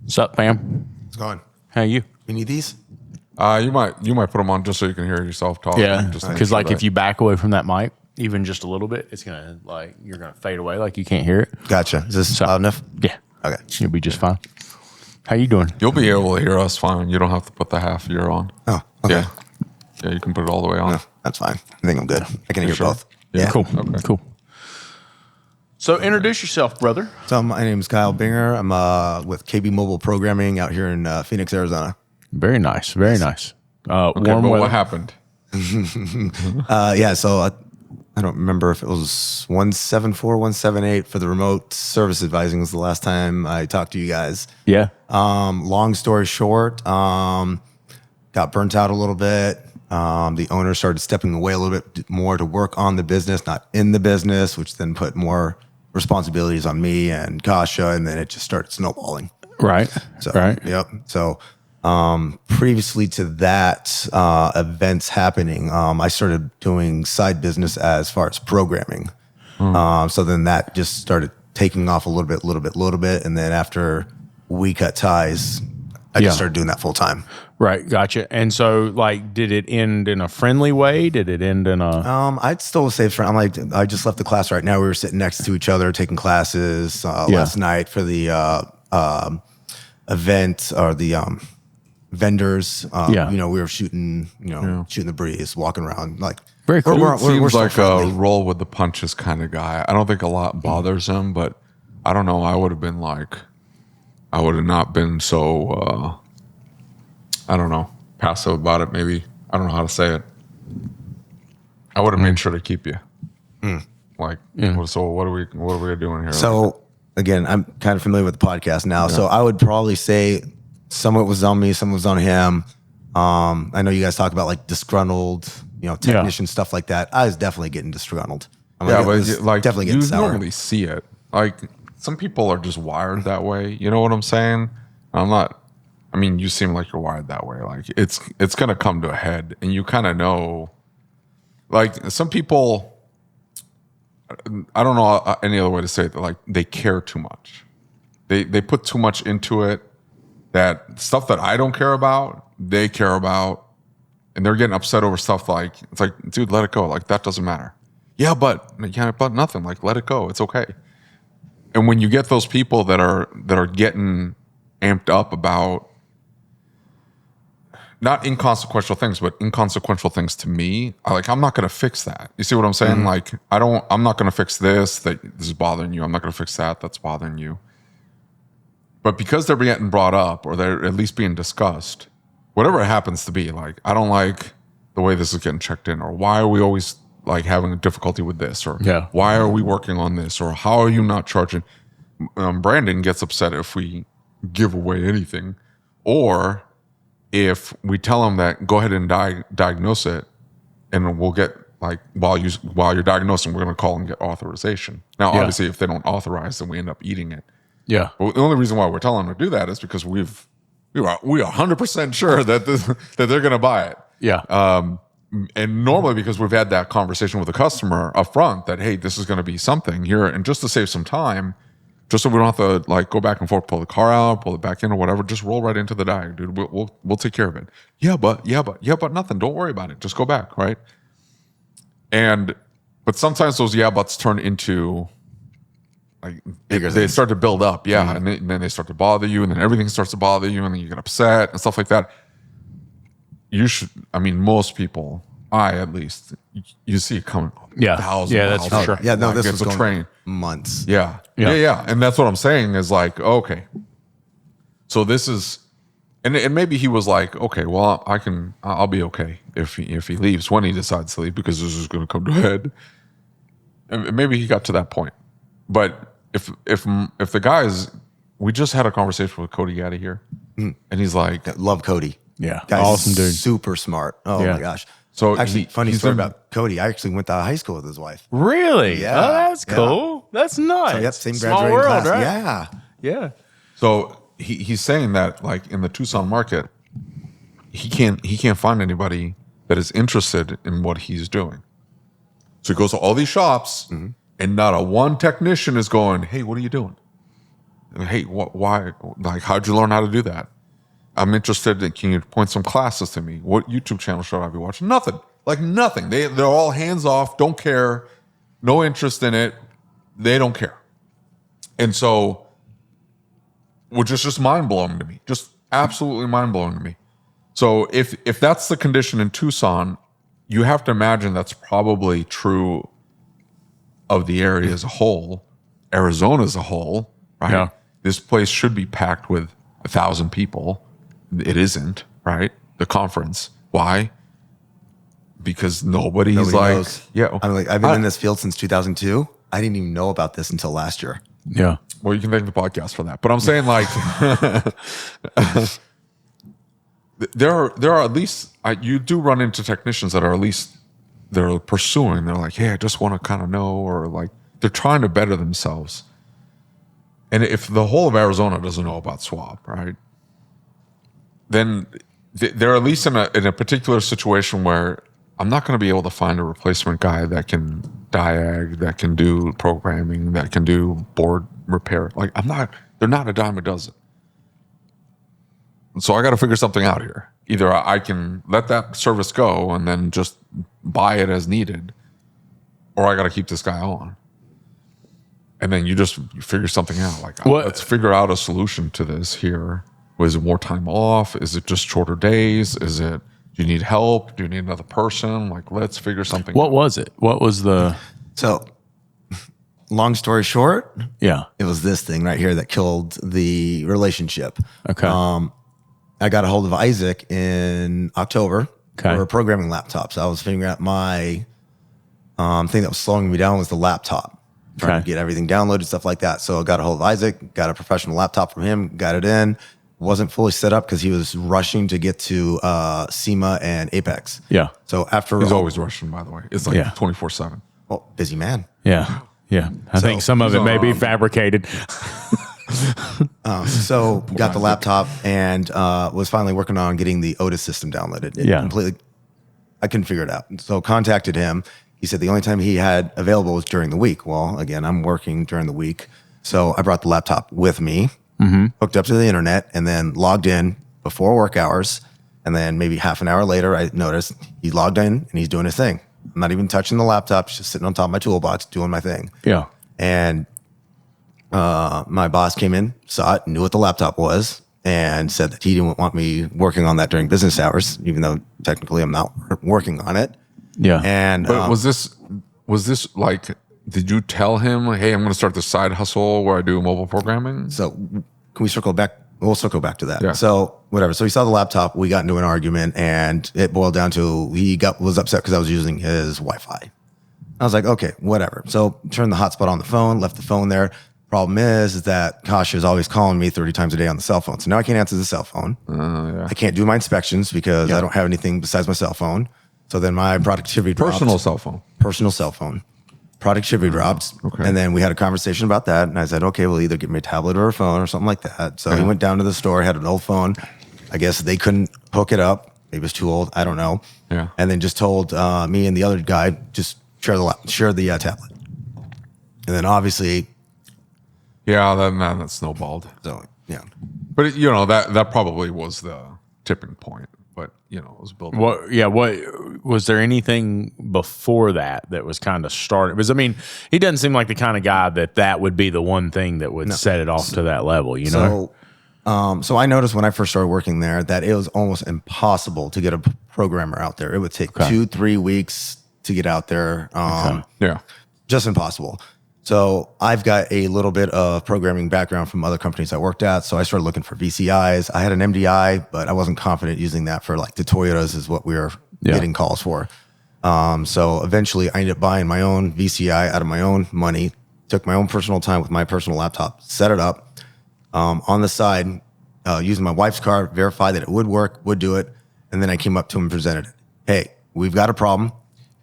What's up, fam? It's going. How you? You need these? You might put them on just so you can hear yourself talk. Yeah, just because like if you back away from that mic even just a little bit, it's gonna you're gonna fade away, like you can't hear it. Gotcha. Is this loud enough? Yeah. Okay. You'll be just fine. How you doing? you'll be able to hear us fine. You don't have to put the half ear on. Oh, okay. Yeah, you can put it all the way on. No, that's fine. I think I'm good. I can hear sure? both. Yeah. Cool. Okay. Cool. So introduce yourself, brother. So my name is Kyle Buenger. I'm with KB Mobile Programming out here in Phoenix, Arizona. Very nice. Very nice. Okay, Warm but weather. what happened? So I don't remember if it was 174, 178 for the remote service advising was the last time I talked to you guys. Yeah. Long story short, got burnt out a little bit. The owner started stepping away a little bit more to work on the business, not in the business, which then put more responsibilities on me and Kasha, and then it just started snowballing. Right. So, right. Yep. So, previously to that, events happening, I started doing side business as far as programming. So then that just started taking off a little bit. And then after we cut ties, I just started doing that full time. Right. Gotcha. And so, did it end in a friendly way? Did it end in a? I'd still say friend. I'm like, I just left the class right now. We were sitting next to each other taking classes last night for the event or the vendors. We were shooting, shooting the breeze, walking around. Like, very cool. We're seems still like friendly. a roll with the punches kind of guy. I don't think a lot bothers him, but I don't know. I would have not been so. I don't know, passive about it. Maybe I don't know how to say it. I would have made sure to keep you. So what are we doing here? So again, I'm kind of familiar with the podcast now. So I would probably say some of it was on me, some was on him. I know you guys talk about like disgruntled, technician stuff like that. I was definitely getting disgruntled. Definitely getting you sour. normally see it. Like some people are just wired that way. You know what I'm saying? I'm not. I mean, you seem like you're wired that way. Like it's gonna come to a head, and you kind of know. Like some people, I don't know any other way to say it. Like they care too much. They put too much into it. That stuff that I don't care about, they care about, and they're getting upset over stuff like it's like, dude, let it go. Like that doesn't matter. Yeah, but nothing. Like let it go. It's okay. And when you get those people that are getting amped up about not inconsequential things, but inconsequential things to me, I'm not going to fix that. You see what I'm saying? Mm-hmm. I'm not going to fix this, that this is bothering you. I'm not going to fix that, that's bothering you. But because they're getting brought up or they're at least being discussed, whatever it happens to be, I don't like the way this is getting checked in, or why are we always having a difficulty with this, or why are we working on this, or how are you not charging? Brandon gets upset if we give away anything, or if we tell him that go ahead and diagnose it, and we'll get while you're diagnosing, we're going to call and get authorization. Now, obviously, if they don't authorize, then we end up eating it. Yeah. But the only reason why we're telling them to do that is because we are 100% sure that that they're going to buy it. Yeah. And normally because we've had that conversation with the customer up front that, hey, this is going to be something here, and just to save some time, just so we don't have to go back and forth, pull the car out, pull it back in or whatever, just roll right into the diag, dude. We'll take care of it. Yeah, but nothing. Don't worry about it. Just go back, right? But sometimes those yeah buts turn into they start to build up, and then they start to bother you, and then everything starts to bother you, and then you get upset and stuff like that. You should. I mean, most people, I at least, you see it coming. That's for sure. Yeah, no, this was going months. Yeah, and that's what I'm saying is okay. So this is, and maybe he was like, okay, well, I'll be okay if he leaves, when he decides to leave, because this is going to come to a head. And maybe he got to that point, but if the guys, we just had a conversation with Cody Gaddy here, and he's like, love Cody. Yeah, guy's awesome dude, super smart. Oh my gosh. So actually, funny story about Cody. I actually went to high school with his wife. Really? Yeah. Oh, that's cool. That's nice. So, yep, same Small graduating world, class. Right? Yeah. So he's saying that in the Tucson market, he can't find anybody that is interested in what he's doing. So he goes to all these shops, and not a one technician is going, hey, what are you doing? Hey, why? Like, how'd you learn how to do that? I'm interested. Can you point some classes to me? What YouTube channel should I be watching? Nothing. Like nothing. They're all hands off. Don't care. No interest in it. They don't care. And so, which is just mind blowing to me. Just absolutely mind blowing to me. So if that's the condition in Tucson, you have to imagine that's probably true of the area as a whole, Arizona as a whole, right? Yeah. This place should be packed with 1,000 people. It isn't, right? The conference. Why? Because nobody's Nobody like, knows. yeah. I'm like, I've been in this field since 2002. I didn't even know about this until last year. Yeah. Well, you can thank the podcast for that. But I'm saying like, there are at least, you do run into technicians that are at least, they're pursuing. They're like, hey, I just want to kind of know, or like they're trying to better themselves. And if the whole of Arizona doesn't know about swap, right? Then they're at least in a particular situation where I'm not going to be able to find a replacement guy that can diag, that can do programming, that can do board repair. Like they're not a dime a dozen. So I got to figure something out here. Either I can let that service go and then just buy it as needed, or I got to keep this guy on. And then you figure something out. Like, let's figure out a solution to this here. Was it more time off? Is it just shorter days? Is it, do you need help? Do you need another person? Like, let's figure something out. What was it? What was the... So, long story short, Yeah. it was this thing right here that killed the relationship. Okay. I got a hold of Isaac in October Okay. for programming laptops. I was figuring out my thing that was slowing me down was the laptop. Trying Okay. to get everything downloaded, stuff like that. So I got a hold of Isaac, got a professional laptop from him, got it in. Wasn't fully set up because he was rushing to get to SEMA and Apex. Yeah. So after He's always rushing, by the way. It's like Yeah. 24/7. busy man. Yeah. Yeah. I think some of it may be fabricated. So got the laptop and was finally working on getting the Otis system downloaded. It Yeah. completely, I couldn't figure it out. So contacted him. He said the only time he had available was during the week. Well, again, I'm working during the week. So I brought the laptop with me, hooked up to the internet, and then logged in before work hours. And then maybe half an hour later, I noticed he logged in and he's doing his thing. I'm not even touching the laptop, just sitting on top of my toolbox doing my thing. Yeah. And my boss came in, saw it, knew what the laptop was, and said that he didn't want me working on that during business hours, even though technically I'm not working on it. Yeah. And But was this like, did you tell him, hey, I'm going to start this side hustle where I do mobile programming? so can we circle back? We'll circle back to that. Yeah. So whatever. So he saw the laptop. We got into an argument, and it boiled down to was upset because I was using his Wi-Fi. I was like, okay, whatever. So turned the hotspot on the phone, left the phone there. Problem is that Kasha is always calling me 30 times a day on the cell phone. So now I can't answer the cell phone. Yeah. I can't do my inspections because I don't have anything besides my cell phone. So then my productivity dropped. Personal cell phone. Personal cell phone. Productivity dropped. Okay. And then we had a conversation about that. And I said, okay, we'll either get me a tablet or a phone or something like that. So he went down to the store, had an old phone. I guess they couldn't hook it up. Maybe it was too old. I don't know. Yeah. And then just told me and the other guy, just share the tablet. And then obviously, Yeah, that snowballed. so yeah. But that probably was the tipping point. But it was building. What was there anything before that was kind of started? Because I mean, he doesn't seem like the kind of guy that would be the one thing that would set it off to that level, you know? So I noticed when I first started working there that it was almost impossible to get a programmer out there. It would take 2-3 weeks to get out there. Yeah. Just impossible. So I've got a little bit of programming background from other companies I worked at. So I started looking for VCIs. I had an MDI, but I wasn't confident using that for like the Toyotas is what we were getting calls for. So eventually I ended up buying my own VCI out of my own money, took my own personal time with my personal laptop, set it up on the side, using my wife's card, verified that it would work, would do it. And then I came up to him and presented it. Hey, we've got a problem.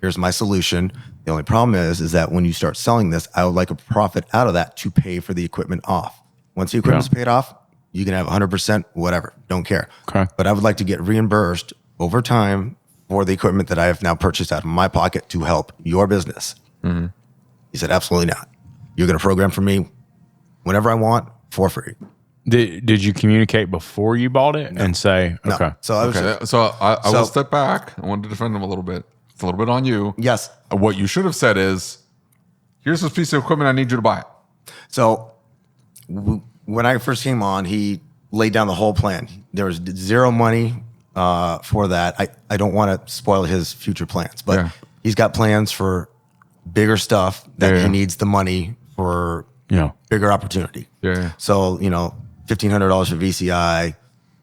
Here's my solution. The only problem is that when you start selling this, I would like a profit out of that to pay for the equipment off. Once the equipment's paid off, you can have 100%, whatever, don't care. Okay. But I would like to get reimbursed over time for the equipment that I have now purchased out of my pocket to help your business. He said, absolutely not. You're going to program for me whenever I want, for free. Did you communicate before you bought it and say, No. okay. So I was I will step back. I wanted to defend him a little bit. It's a little bit on you. yes. What you should have said is, here's this piece of equipment. I need you to buy it. So when I first came on, he laid down the whole plan. There was zero money for that. I don't want to spoil his future plans, but he's got plans for bigger stuff that he needs the money for bigger opportunity. Yeah. So, $1,500 for VCI,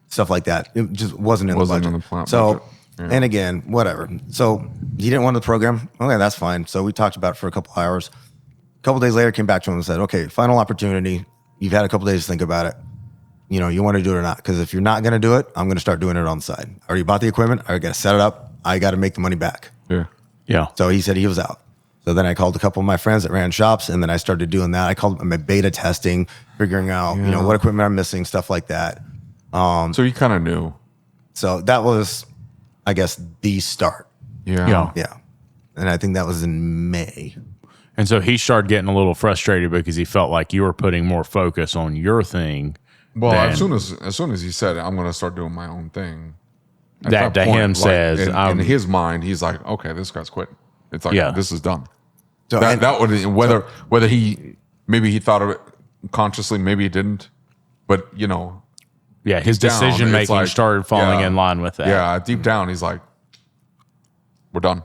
stuff like that. It just wasn't in the budget. Budget. And again, whatever. So he didn't want the program. Okay, that's fine. So we talked about it for a couple hours. A couple days later, came back to him and said, okay, final opportunity. You've had a couple days to think about it. You want to do it or not? Because if you're not going to do it, I'm going to start doing it on the side. I already bought the equipment. I got to set it up. I got to make the money back. Yeah. So he said he was out. So then I called a couple of my friends that ran shops, and then I started doing that. I called my beta testing, figuring out, what equipment I'm missing, stuff like that. So you kind of knew. So that was, I guess, the start. Yeah. Yeah. And I think that was in May. And so he started getting a little frustrated because he felt like you were putting more focus on your thing. Well, as soon as he said, I'm going to start doing my own thing. That to him says, in his mind, he's like, okay, this guy's quitting. It's like, this is done. So that would, whether he, maybe he thought of it consciously, maybe he didn't, but his decision making started falling in line with that. Yeah, deep down, he's like, we're done.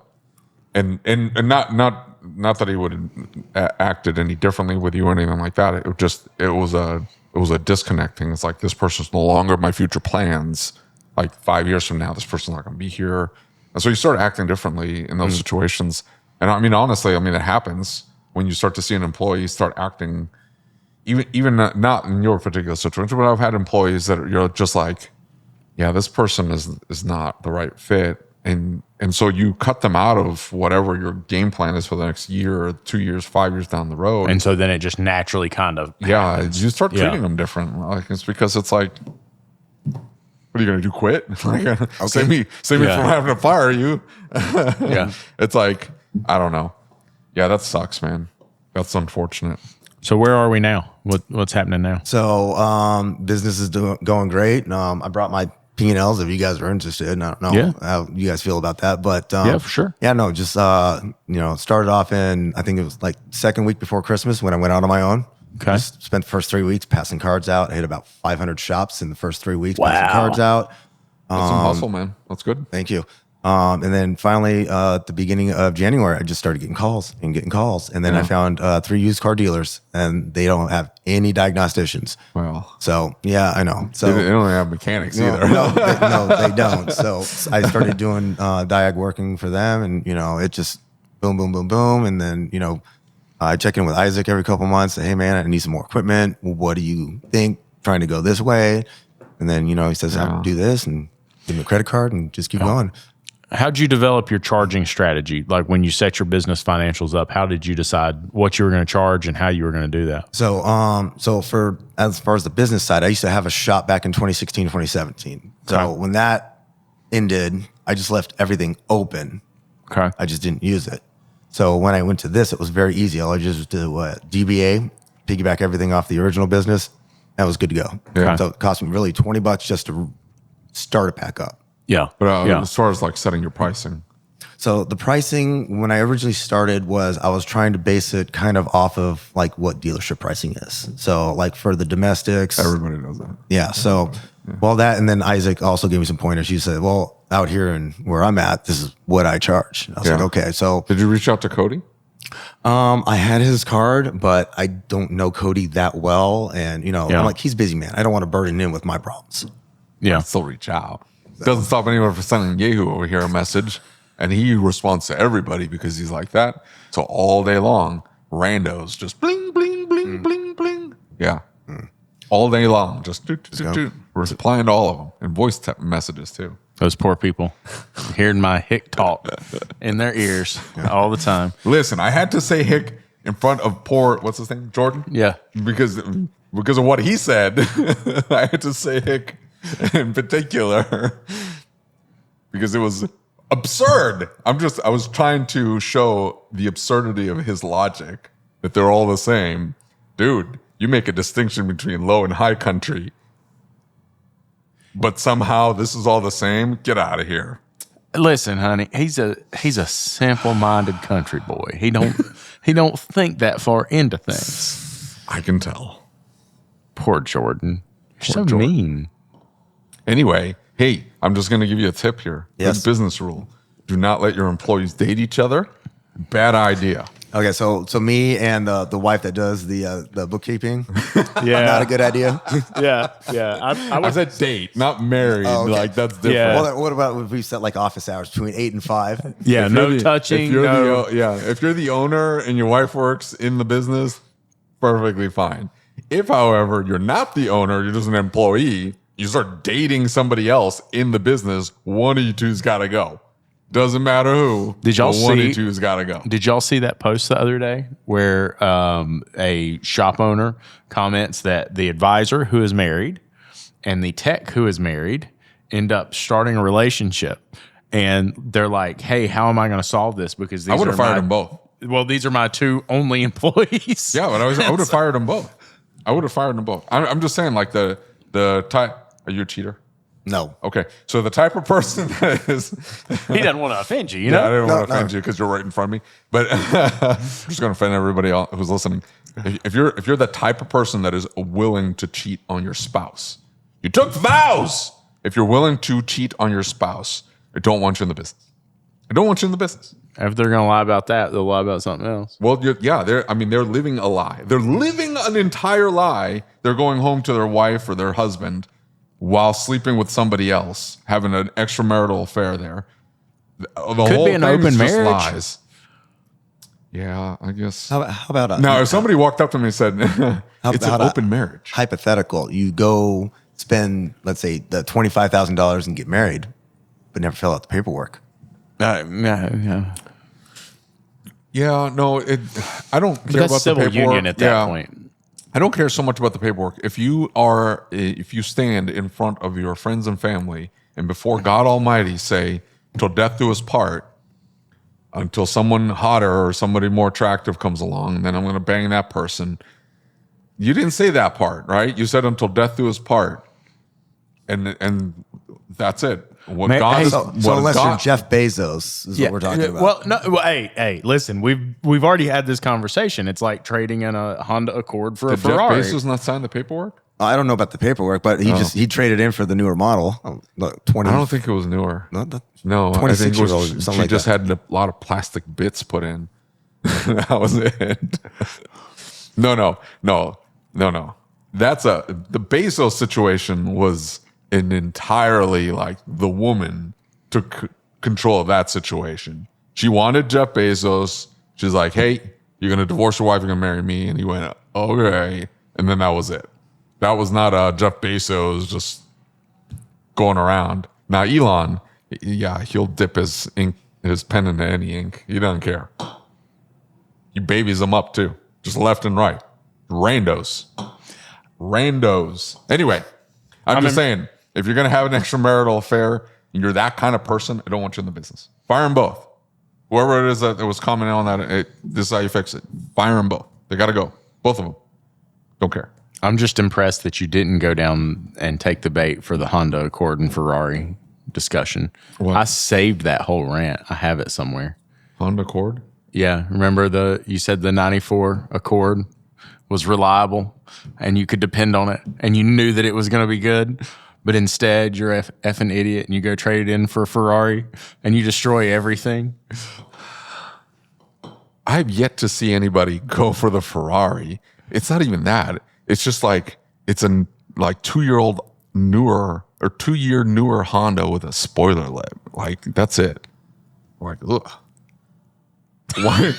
And not that he would have acted any differently with you or anything like that. It was a disconnect thing. It's like, this person's no longer my future plans. Like 5 years from now, this person's not going to be here. And so you start acting differently in those situations. And I mean, honestly, it happens when you start to see an employee start acting, even not in your particular situation, but I've had employees that you're just like, yeah, this person is not the right fit. And so you cut them out of whatever your game plan is for the next year or 2 years, 5 years down the road. And so then it just naturally kind of happens. You start treating them different. Like, it's because it's like, what are you going to do? Quit? Like, save me from having to fire you. It's like, I don't know. Yeah, that sucks, man. That's unfortunate. So where are we now? What's happening now? So business is going great. I brought my P&Ls if you guys are interested. I don't know how you guys feel about that, but for sure. Yeah, no, just started off in, I think it was like second week before Christmas when I went out on my own. Okay. Just spent the first 3 weeks passing cards out. I hit about 500 shops in the first 3 weeks passing cards out. That's some hustle, man. That's good. Thank you. And then finally, at the beginning of January, I just started getting calls. And then I found 3 used car dealers, and they don't have any diagnosticians. Well, so yeah, I know. So they don't have mechanics either. No, they don't. So I started doing diag working for them, and it just boom, boom, boom, boom. And then I check in with Isaac every couple months. Say, hey man, I need some more equipment. What do you think? Trying to go this way, and then he says, I do this, and give me a credit card, and just keep going. How'd you develop your charging strategy? Like when you set your business financials up, how did you decide what you were going to charge and how you were going to do that? So for as far as the business side, I used to have a shop back in 2016, 2017. So when that ended, I just left everything open. Okay. I just didn't use it. So when I went to this, it was very easy. All I just did DBA, piggyback everything off the original business. That was good to go. Yeah. So it cost me really $20 just to start it back up. Yeah. But as far as like setting your pricing. So the pricing, when I originally started, was I was trying to base it kind of off of like what dealership pricing is. So like for the domestics. Everybody knows that. Yeah. So, well, that, and then Isaac also gave me some pointers. He said, well, out here and where I'm at, this is what I charge. I was like, okay. So did you reach out to Cody? I had his card, but I don't know Cody that well. And, I'm like, he's a busy man. I don't want to burden him with my problems. Yeah. Still reach out. Doesn't stop anyone from sending Yehu over here a message. And he responds to everybody because he's like that. So all day long, randos just bling, bling, bling, bling, bling. Yeah. All day long. Just we're replying to all of them. And voice messages too. Those poor people hearing my hick talk in their ears all the time. Listen, I had to say hick in front of poor, what's his name? Jordan? Yeah. Because of what he said, I had to say hick in particular because it was absurd. I was trying to show the absurdity of his logic, that they're all the same. Dude, You make a distinction between low and high country, but somehow this is all the same. Get out of here. Listen, honey, he's a simple-minded country boy. He don't think that far into things. I can tell. Poor Jordan. You're so Jordan. mean. Anyway, hey, I'm just going to give you a tip here. Yes. Good business rule. Do not let your employees date each other. Bad idea. Okay, so me and the wife that does the bookkeeping, Yeah. not a good idea. Yeah. I said date, not married. Oh, okay. Like, that's different. Yeah. Well, what about if we set like office hours between 8 and 5? Yeah, If no you're the- touching. If you're no. if you're the owner and your wife works in the business, perfectly fine. If, however, you're not the owner, you're just an employee, you start dating somebody else in the business, one of you two's got to go. Doesn't matter who. Did y'all but one of see- you two's got to go. Did y'all see that post the other day where a shop owner comments that the advisor who is married and the tech who is married end up starting a relationship? And they're like, hey, how am I going to solve this? Because these I would have are fired my- them both. Well, these are my two only employees. Yeah, but I would have fired them both. I would have fired them both. I'm just saying, like, the type. Are you a cheater? No. Okay, so the type of person that is. He doesn't want to offend you, you Yeah, I know? didn't want to No, offend you because you're right in front of me. But I'm just going to offend everybody else who's listening. If you're the type of person that is willing to cheat on your spouse, you took vows. If you're willing to cheat on your spouse, I don't want you in the business. I don't want you in the business. If they're going to lie about that, they'll lie about something else. Well, they're living a lie. They're living an entire lie. They're going home to their wife or their husband while sleeping with somebody else, having an extramarital affair there. The whole be an thing open is just marriage. lies. Yeah, I guess. How about Now, if somebody walked up to me and said, How it's an about open marriage. hypothetical? You go spend, let's say, the $25,000 and get married, but never fill out the paperwork. Yeah. Yeah, no, I don't care That's about civil the paperwork. union at that point. I don't care so much about the paperwork. If you stand in front of your friends and family and before God Almighty say, "Till death do us part," until someone hotter or somebody more attractive comes along, then I'm going to bang that person. You didn't say that part, right? You said until death do us part, and that's it. What Man, God hey, is, So what unless God, you're Jeff Bezos, is what we're talking about. Well, no. Well, hey, listen. We've already had this conversation. It's like trading in a Honda Accord for a did Jeff Ferrari. Bezos not sign the paperwork? I don't know about the paperwork, but he traded in for the newer model. Look, 20. I don't think it was newer. No, the No, I think it 26-year-old, was, something she like just that. had a lot of plastic bits put in. That was it. No. The Bezos situation was an entirely like the woman took control of that situation. She wanted Jeff Bezos. She's like, hey, you're going to divorce your wife, you're going to marry me. And he went, okay. And then that was it. That was not Jeff Bezos just going around. Now, Elon, yeah, he'll dip his pen into any ink. He doesn't care. He babies them up too, just left and right. Randos. Anyway, I'm just saying, if you're going to have an extramarital affair and you're that kind of person, I don't want you in the business. Fire them both. Whoever it is that was commenting on that, this is how you fix it. Fire them both. They got to go. Both of them. Don't care. I'm just impressed that you didn't go down and take the bait for the Honda Accord and Ferrari discussion. What? I saved that whole rant. I have it somewhere. Honda Accord? Yeah, remember you said the 94 Accord was reliable and you could depend on it and you knew that it was going to be good, but instead you're effing idiot and you go trade it in for a Ferrari and you destroy everything. I've yet to see anybody go for the Ferrari. It's not even that. It's just like it's a 2-year newer Honda with a spoiler lip. Like that's it. Like ugh. Why?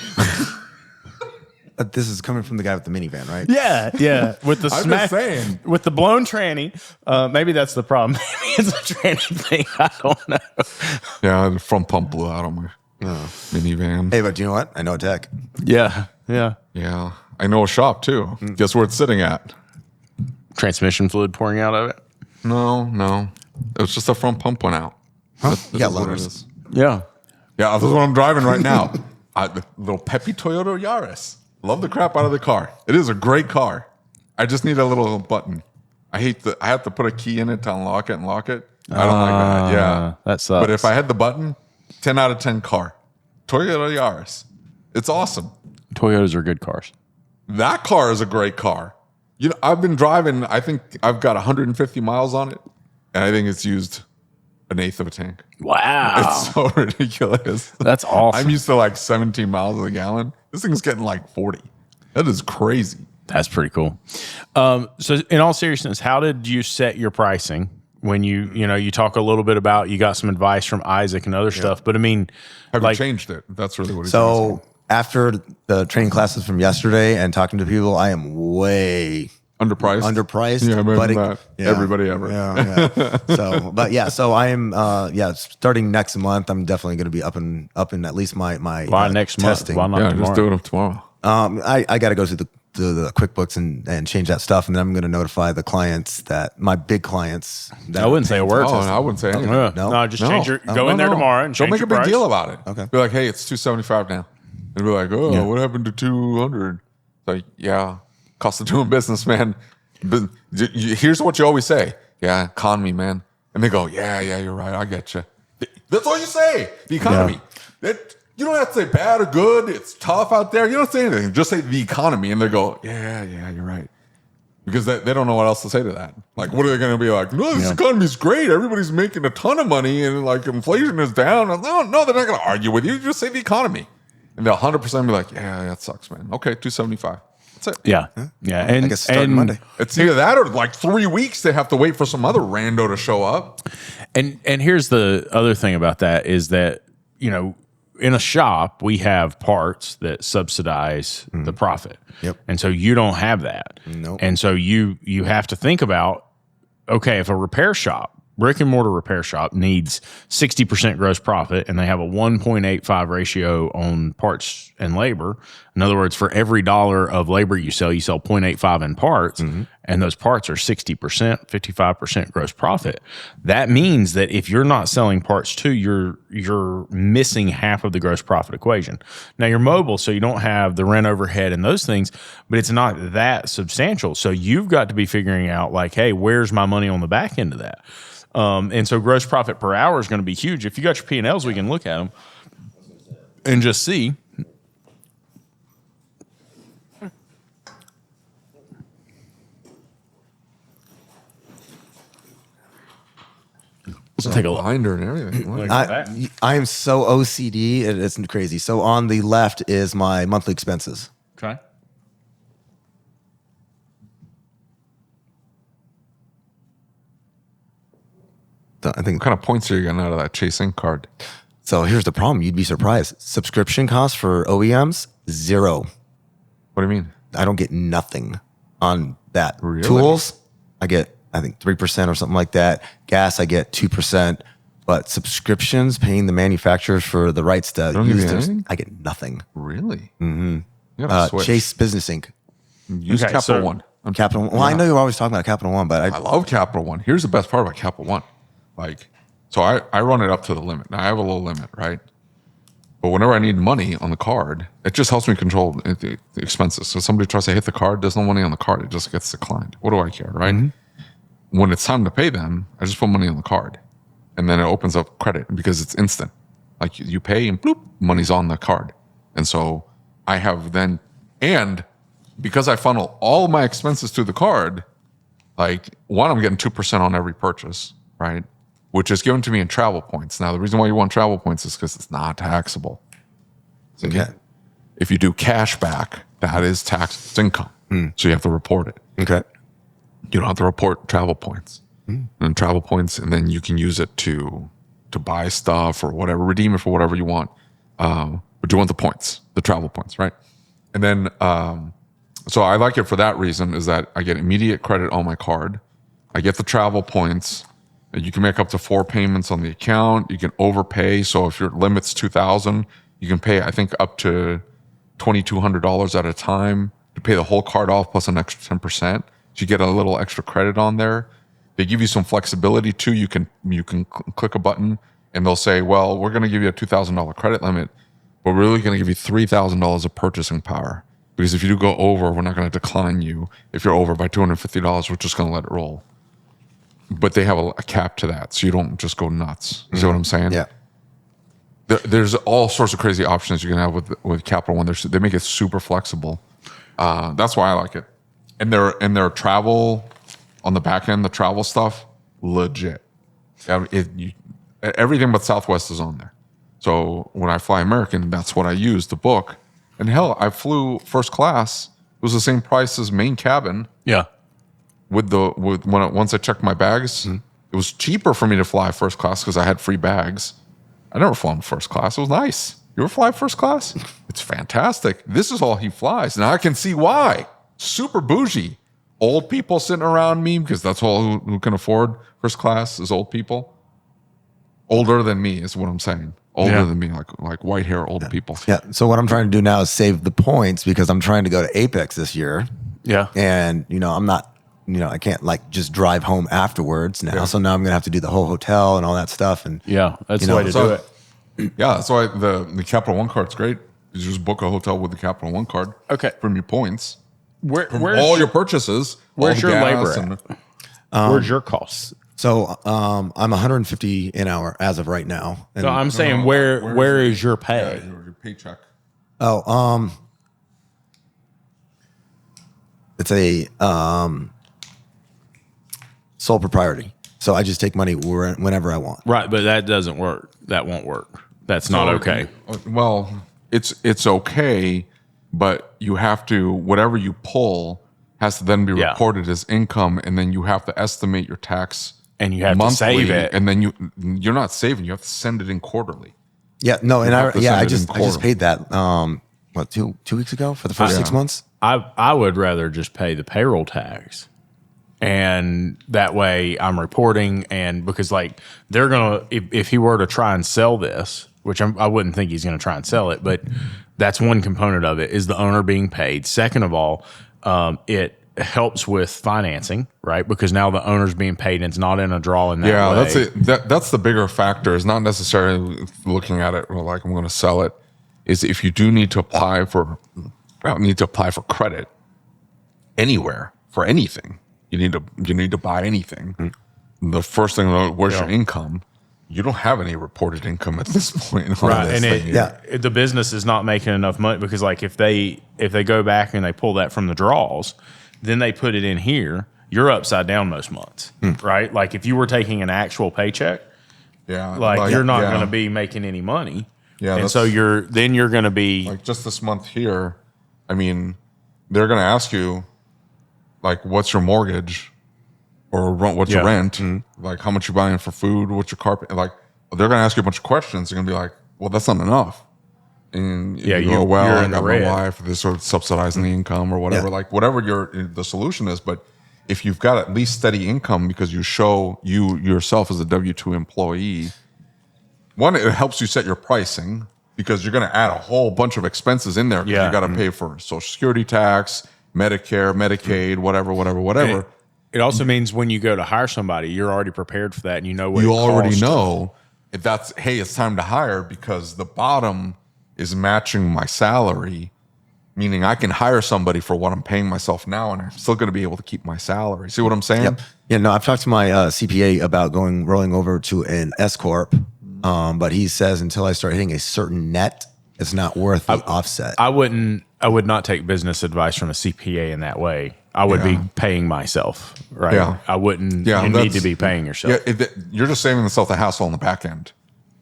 This is coming from the guy with the minivan, right? Yeah, with the I'm smash, just saying. with the blown tranny. Maybe that's the problem. Maybe it's a tranny thing. I don't know. Yeah, the front pump blew out on my minivan. Hey, but you know what? I know a tech. Yeah. Yeah, I know a shop too. Guess where it's sitting at? Transmission fluid pouring out of it. No. It was just the front pump went out. This You got is what it loaners. is. Yeah. Yeah, this is what I'm driving right now. The little peppy Toyota Yaris. Love the crap out of the car. It is a great car. I just need a little button. I have to put a key in it to unlock it and lock it. I don't like that. Yeah. That sucks. But if I had the button, 10 out of 10 car. Toyota Yaris. It's awesome. Toyotas are good cars. That car is a great car. You know, I've been driving, I think I've got 150 miles on it, and I think it's used an eighth of a tank. Wow. It's so ridiculous. That's awesome. I'm used to like 17 miles a gallon. This thing's getting like 40. That is crazy. That's pretty cool. So in all seriousness, how did you set your pricing when you talk a little bit about, you got some advice from Isaac and other stuff, but I mean, Have you changed it? That's really what he's So after the training classes from yesterday and talking to people, I am way underpriced. Yeah, but that. Everybody ever. Yeah. So I am starting next month. I'm definitely going to be up and at least my why next testing. month? Why not tomorrow? Just do it tomorrow. I got to go through the QuickBooks and change that stuff, and then I'm going to notify the clients my big clients. I wouldn't say a word. Oh, I wouldn't say anything. Change your go in there tomorrow and don't change make your a big price. deal about it. Okay. Be like, hey, it's $275 now, and be like, oh, what happened to 200? Like, yeah, cost of doing business, man. But here's what you always say. Yeah, economy, man. And they go, yeah, you're right. I get you. That's all you say. The economy. You don't have to say bad or good. It's tough out there. You don't say anything. Just say the economy. And they go, yeah, you're right. Because they don't know what else to say to that. Like, what are they going to be like? No, this economy's great. Everybody's making a ton of money and like inflation is down. No, they're not going to argue with you. Just say the economy. And they'll 100% be like, yeah, that sucks, man. Okay, $275. That's it. Yeah. And I guess starting Monday. It's either that or like 3 weeks they have to wait for some other rando to show up. And here's the other thing about that is that, in a shop, we have parts that subsidize the profit. Yep. And so you don't have that. Nope. And so you have to think about, okay, if a brick and mortar repair shop needs 60% gross profit and they have a 1.85 ratio on parts and labor. In other words, for every dollar of labor you sell 0.85 in parts, and those parts are 60%, 55% gross profit. That means that if you're not selling parts too, you're missing half of the gross profit equation. Now you're mobile, so you don't have the rent overhead and those things, but it's not that substantial. So you've got to be figuring out like, hey, where's my money on the back end of that? And so gross profit per hour is going to be huge. If you got your P&Ls, we can look at them and just see. Let's take a look. Binder and everything. What? I am so OCD, it's crazy. So on the left is my monthly expenses. Okay. I think What kind of points are you getting out of that chasing card? so. Here's the problem. You'd be surprised. Subscription costs for OEMs, 0. What do you mean? I don't get nothing on that. Really? Tools, I get, I think 3% or something like that. Gas, I get 2%. But subscriptions, paying the manufacturers for the rights to Don't give use you those, anything? I get nothing. Really? Mm-hmm. You gotta switch. Chase Business Inc. Use Okay, Capital so- One. Capital One. Well, I know you're always talking about Capital One, but I love Capital One. Here's the best part about Capital One. Like, so I run it up to the limit. Now I have a low limit, right? But whenever I need money on the card, it just helps me control the expenses. So somebody tries to hit the card, there's no money on the card. It just gets declined. What do I care, right? When it's time to pay them, I just put money on the card. And then it opens up credit because it's instant. Like you pay and bloop, money's on the card. And so I have then, and because I funnel all my expenses to the card, like one, I'm getting 2% on every purchase, right? Which is given to me in travel points. Now, the reason why you want travel points is because it's not taxable. So Okay. if you do cash back, that is taxed. It's income. So you have to report it. Okay. You don't have to report travel points. And travel points, and then you can use it to buy stuff or whatever, redeem it for whatever you want. But you want the points, the travel points, right? And then, so I like it for that reason, is that I get immediate credit on my card. I get the travel points. You can make up to 4 payments on the account. You can overpay. So if your limit's $2,000, you can pay, I think, up to $2,200 at a time to pay the whole card off plus an extra 10%. So you get a little extra credit on there. They give you some flexibility too. You can click a button and they'll say, well, we're going to give you a $2,000 credit limit, but we're really going to give you $3,000 of purchasing power. Because if you do go over, we're not going to decline you. If you're over by $250, we're just going to let it roll. But they have a cap to that, so you don't just go nuts. You see what I'm saying? Yeah. There's all sorts of crazy options you can have with Capital One. They make it super flexible. That's why I like it. And their travel on the back end, the travel stuff, legit. Everything but Southwest is on there. So when I fly American, that's what I use to book. And hell, I flew first class. It was the same price as main cabin. Yeah. Once I checked my bags, it was cheaper for me to fly first class because I had free bags. I never flown first class. It was nice. You ever fly first class? It's fantastic. This is all he flies. Now I can see why. Super bougie. Old people sitting around me because that's all who can afford first class is old people. Older than me is what I'm saying. Older than me, like white hair, old people. Yeah. So what I'm trying to do now is save the points because I'm trying to go to Apex this year. Yeah. And, I'm not, I can't like just drive home afterwards now. Yeah. So now I'm going to have to do the whole hotel and all that stuff. And that's the way to do it. Yeah. That's why the Capital One card's great. You just book a hotel with the Capital One card. Okay. From your points. Where's all your purchases. Where's your labor at? Where's your costs? So I'm 150 an hour as of right now. And so I'm saying where is your pay? Yeah, your paycheck. Oh, it's a sole propriety. So I just take money whenever I want. Right, but that doesn't work. That won't work. That's not okay. Well, it's okay, but you have to, whatever you pull has to then be reported as income, and then you have to estimate your tax. And you have monthly, to save it. And then you're not saving, you have to send it in quarterly. Yeah, no, and I just paid that 2 weeks ago for the first 6 months. I would rather just pay the payroll tax. And that way I'm reporting, and because like they're gonna if he were to try and sell this, which I wouldn't think he's gonna try and sell it, but that's one component of it is the owner being paid. Second of all, it helps with financing, right? Because now the owner's being paid and it's not in a draw in that way. Yeah, that's it. That's the bigger factor. Is not necessarily looking at it like I'm going to sell it. Is if you do need to apply for credit anywhere for anything, you need to buy anything. Mm-hmm. The first thing, where's your income? You don't have any reported income at this point. Right, and the business is not making enough money because like if they go back and they pull that from the draws, then they put it in here, you're upside down most months, right? Like if you were taking an actual paycheck, you're not going to be making any money. Yeah, and so you're going to be like just this month here. I mean, they're going to ask you like, what's your mortgage, or what's your rent, like how much you buying for food, what's your carpet, like they're going to ask you a bunch of questions. They're going to be like, well, that's not enough. And you go, well, I got my wife, this sort of subsidizing the income or whatever, like whatever the solution is. But if you've got at least steady income because you show you yourself as a W-2 employee, one, it helps you set your pricing because you're going to add a whole bunch of expenses in there because you got to pay for Social Security tax, Medicare, Medicaid, whatever. It also means when you go to hire somebody, you're already prepared for that and you know what you it already costs. know if that's, hey, it's time to hire because the bottom is matching my salary, meaning I can hire somebody for what I'm paying myself now and I'm still going to be able to keep my salary. See what I'm saying? Yep. Yeah, no, I've talked to my CPA about rolling over to an S Corp, but he says until I start hitting a certain net, it's not worth the offset. I would not take business advice from a CPA in that way. I would be paying myself, right? Yeah. I wouldn't. You need to be paying yourself. Yeah, you're just saving yourself the hassle on the back end.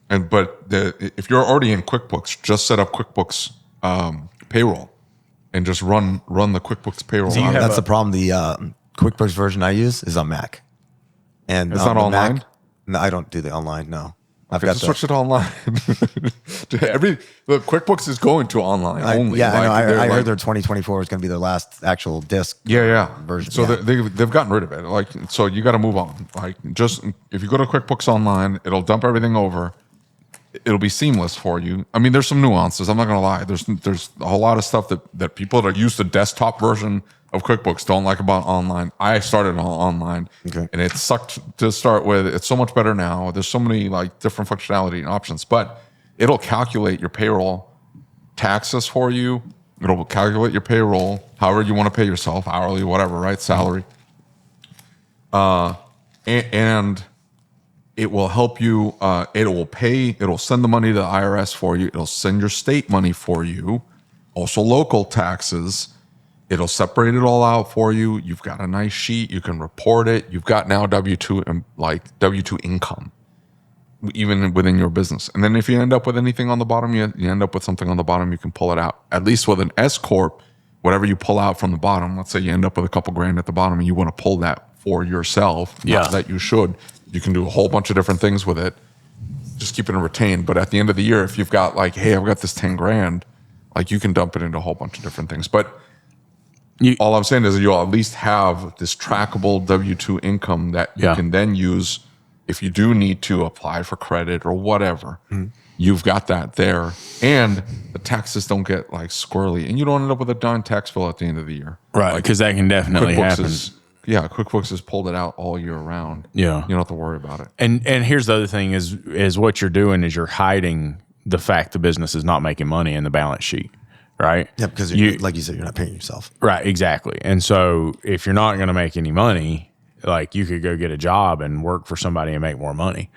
But if you're already in QuickBooks, just set up QuickBooks payroll and just run the QuickBooks payroll. That's the problem. The QuickBooks version I use is on Mac, and it's not online. No, I don't do the online. No, I've got to switch it online. The QuickBooks is going to online only. Yeah, I heard their 2024 is going to be their last actual disc. Version. So they've gotten rid of it. Like, so you got to move on. Like, just if you go to QuickBooks Online, it'll dump everything over. It'll be seamless for you. I mean, there's some nuances. I'm not going to lie. There's a whole lot of stuff that people that are used to desktop version of QuickBooks don't like about online. I started on online, and it sucked to start with. It's so much better now. There's so many like different functionality and options, but it'll calculate your payroll taxes for you It'll calculate your payroll, however you want to pay yourself, hourly, whatever, right? Salary. And it will help you. It'll send the money to the IRS for you. It'll send your state money for you. Also local taxes. It'll separate it all out for you. You've got a nice sheet. You can report it. You've got now W-2 income, even within your business. And then if you end up with anything on the bottom, you end up with something on the bottom, you can pull it out. At least with an S Corp, whatever you pull out from the bottom, let's say you end up with a couple grand at the bottom and you want to pull that for yourself, not that you should. You can do a whole bunch of different things with it. Just keep it retained. But at the end of the year, if you've got like, hey, I've got this 10 grand, like you can dump it into a whole bunch of different things. But all I'm saying is that you'll at least have this trackable W-2 income that you can then use if you do need to apply for credit or whatever. You've got that there. And the taxes don't get like squirrely. And you don't end up with a dime tax bill at the end of the year. Right, because that can definitely happen. QuickBooks has pulled it out all year round. Yeah. You don't have to worry about it. And here's the other thing is what you're doing is you're hiding the fact the business is not making money in the balance sheet, right? Yeah, because like you said, you're not paying yourself. Right, exactly. And so if you're not going to make any money, like you could go get a job and work for somebody and make more money.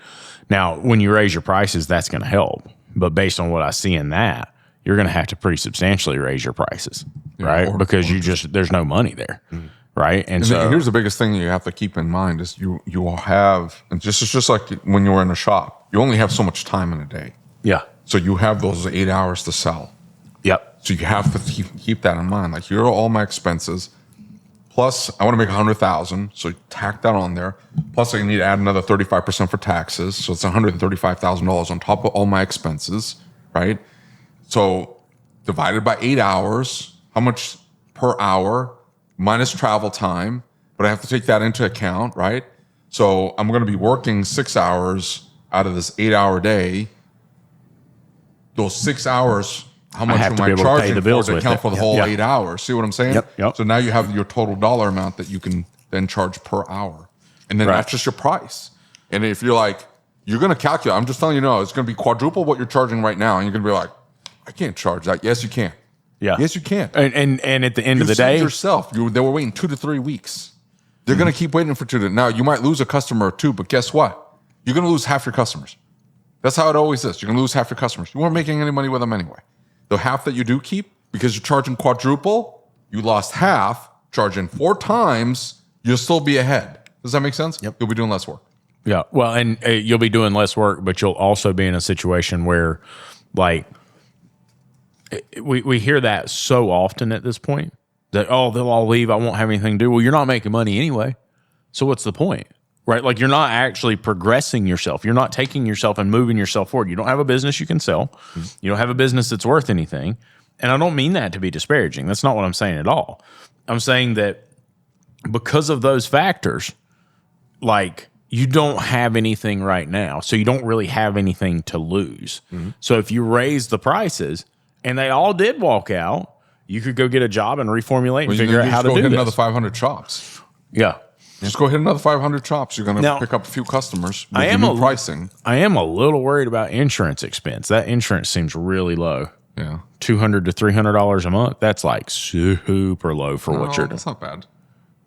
Now, when you raise your prices, that's going to help. But based on what I see in that, you're going to have to pretty substantially raise your prices, right? Because there's no money there. Right. And so here's the biggest thing you have to keep in mind is you will have, and it's just like when you're in a shop, you only have so much time in a day. Yeah. So you have those 8 hours to sell. Yep. So you have to keep that in mind. Like, here are all my expenses. Plus, I want to make 100,000. So you tack that on there. Plus, I need to add another 35% for taxes. So it's $135,000 on top of all my expenses, right? So divided by 8 hours, how much per hour? Minus travel time, but I have to take that into account, right? So I'm going to be working 6 hours out of this 8 hour day. Those 6 hours, how much am I charging for to account for the whole 8 hours? See what I'm saying? Yep. So now you have your total dollar amount that you can then charge per hour. And then that's just your price. And if you're like, you're going to calculate, I'm just telling you, no, it's going to be quadruple what you're charging right now. And you're going to be like, I can't charge that. Yes, you can. Yeah. Yes, you can. And at the end of the day, yourself, they were waiting 2 to 3 weeks. They're going to keep waiting for 2 to. Now you might lose a customer or two, but guess what? You're going to lose half your customers. That's how it always is. You're going to lose half your customers. You weren't making any money with them anyway. The half that you do keep, because you're charging quadruple, you lost half. Charging 4 times, you'll still be ahead. Does that make sense? Yep. You'll be doing less work. Yeah. Well, and you'll be doing less work, but you'll also be in a situation where, like, we hear that so often at this point that, oh, they'll all leave. I won't have anything to do. Well, you're not making money anyway. So what's the point? Right? Like, you're not actually progressing yourself. You're not taking yourself and moving yourself forward. You don't have a business you can sell. You don't have a business that's worth anything. And I don't mean that to be disparaging. That's not what I'm saying at all. I'm saying that because of those factors, like, you don't have anything right now. So you don't really have anything to lose. So if you raise the prices and they all did walk out, you could go get a job and reformulate and figure out how to do hit this. another 500 chops. Yeah. Just go hit another 500 chops. You're going to pick up a few customers with your new pricing. I am a little worried about insurance expense. That insurance seems really low. Yeah. $200 to $300 a month. That's like super low for what you're doing. That's not bad.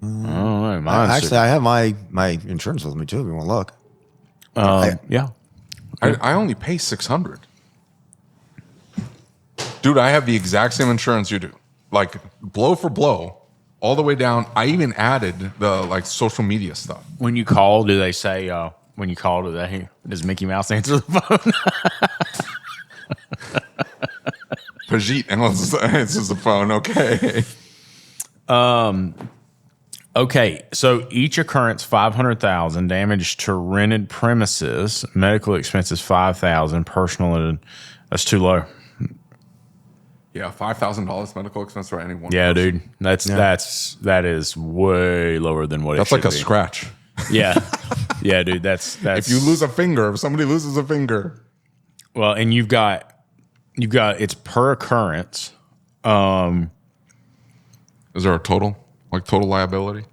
I don't know. Actually, I have my insurance with me too. If you want to look. Yeah. I only pay $600. Dude, I have the exact same insurance you do. Like, blow for blow, all the way down. I even added the social media stuff. When you call, do they say, does Mickey Mouse answer the phone? Pajit answers the phone. Okay. Okay, so each occurrence $500,000, damage to rented premises, medical expenses $5,000, personal, that's too low. Yeah, $5,000 medical expense for any one. Yeah, person. dude, that is way lower than what that's it should like a be. scratch. Yeah, yeah, dude, that's if you lose a finger, if somebody loses a finger. Well, and you've got it's per occurrence. Is there a total? Like total liability?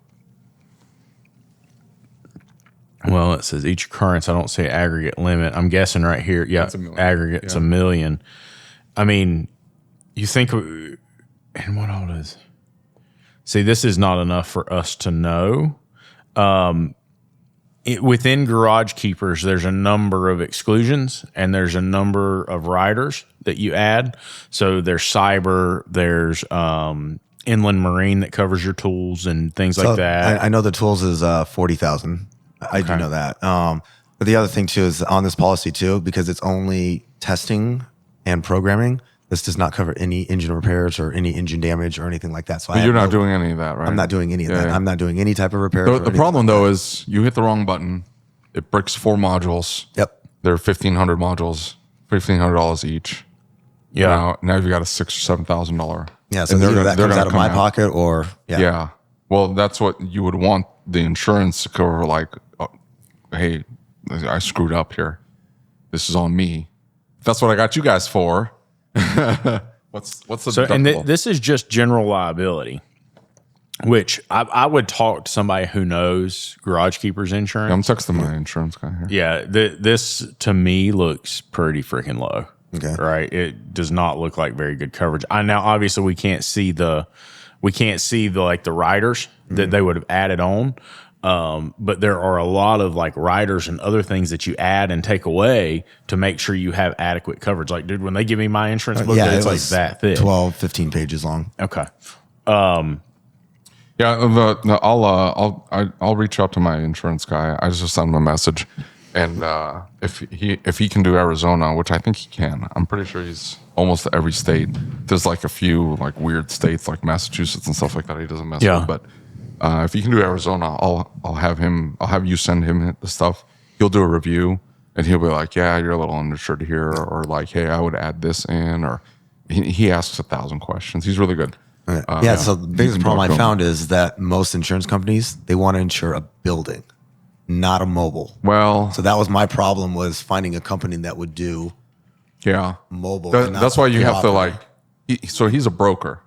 Well, it says each occurrence. I don't say aggregate limit. I'm guessing right here. Yeah, aggregate's $1 million. I mean, you think And what all is? See, this is not enough for us to know. Within Garage Keepers, there's a number of exclusions and there's a number of riders that you add. So there's cyber, there's inland marine that covers your tools and things like that. I know the tools is 40,000. I do know that. But the other thing too is on this policy too, because it's only testing and programming. This does not cover any engine repairs or any engine damage or anything like that. So But you're not doing any of that, right? I'm not doing any of that. Yeah. I'm not doing any type of repairs. The problem though is you hit the wrong button. It bricks 4 modules. Yep. They're 1,500 modules, $1,500 each. Yeah. Now you've got a $6,000 or $7,000. Yeah. So either that comes out of my pocket or Yeah. Well, that's what you would want the insurance to cover. Like, oh, hey, I screwed up here. This is on me. That's what I got you guys for. What's the deductible? And this is just general liability, which I would talk to somebody who knows Garage Keepers insurance. I'm texting my insurance guy here. Yeah, this to me looks pretty freaking low. Okay. Right, it does not look like very good coverage. Now obviously we can't see the like the riders that they would have added on. But there are a lot of like riders and other things that you add and take away to make sure you have adequate coverage. Like, dude, when they give me my insurance book, it's like that thick. 12, 15 pages long. Okay. I'll reach out to my insurance guy. I just sent him a message, and if he can do Arizona, which I think he can, I'm pretty sure he's almost every state. There's like a few like weird states like Massachusetts and stuff like that he doesn't mess with, but. If you can do Arizona, I'll have you send him the stuff. He'll do a review and he'll be like, yeah, you're a little underinsured here, or like, hey, I would add this in, or he asks 1,000 questions. He's really good. So the biggest problem I found is that most insurance companies, they want to insure a building, not a mobile. Well, so that was my problem, was finding a company that would do mobile. That's why you have to like. So he's a broker.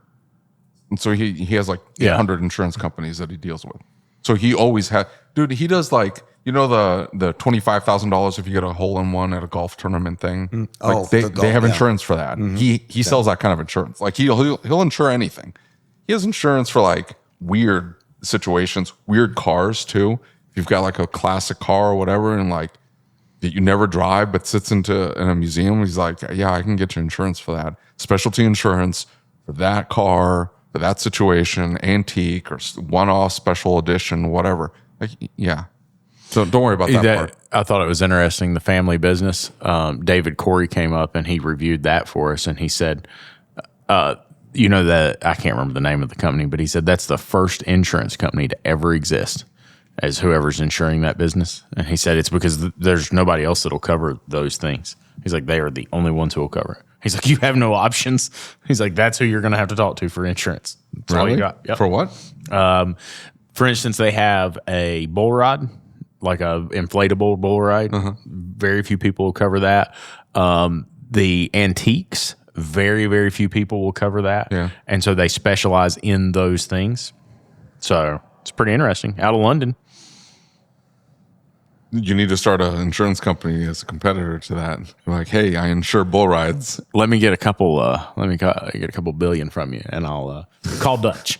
And so he has like 800 insurance companies that he deals with. So he always had, dude, he does like, you know, the $25,000 if you get a hole in one at a golf tournament thing. Like they have insurance for that. He sells that kind of insurance. Like he'll insure anything. He has insurance for like weird situations, weird cars too. If you've got like a classic car or whatever, and like that you never drive but sits in a museum, he's like, yeah, I can get you insurance for that. Specialty insurance for that car, for that situation, antique or one-off special edition, whatever. Like, yeah. So don't worry about that part. I thought it was interesting. The family business, David Corey came up and he reviewed that for us. And he said, you know, that I can't remember the name of the company, but he said that's the first insurance company to ever exist as whoever's insuring that business. And he said it's because there's nobody else that'll cover those things. He's like, they are the only ones who will cover it. He's like, you have no options. He's like, that's who you're going to have to talk to for insurance. That's all you got. Yep. For what? For instance, they have a bull ride, like a inflatable bull ride. Very few people will cover that. The antiques, very, very few people will cover that. Yeah. And so they specialize in those things. So it's pretty interesting. Out of London. You need to start an insurance company as a competitor to that. You're like, hey, I insure bull rides. Let me get a couple. Get a couple billion from you, and I'll call Dutch.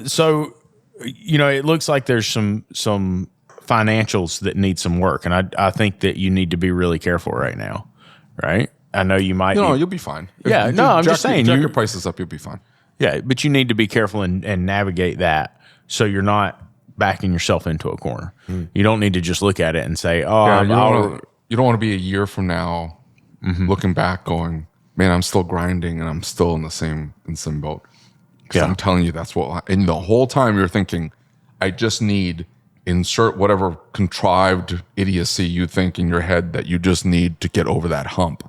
So, you know, it looks like there's some financials that need some work, and I think that you need to be really careful right now. Right? I know you might. No, you'll be fine. Yeah. I'm just saying. Jack your prices up, you'll be fine. Yeah, but you need to be careful and navigate that so you're not backing yourself into a corner. You don't need to just look at it and say, "Oh, you don't want to be a year from now looking back, going, man, I'm still grinding and I'm still in the same boat." Because I'm telling you, that's what. And the whole time you're thinking, I just need insert whatever contrived idiocy you think in your head that you just need to get over that hump.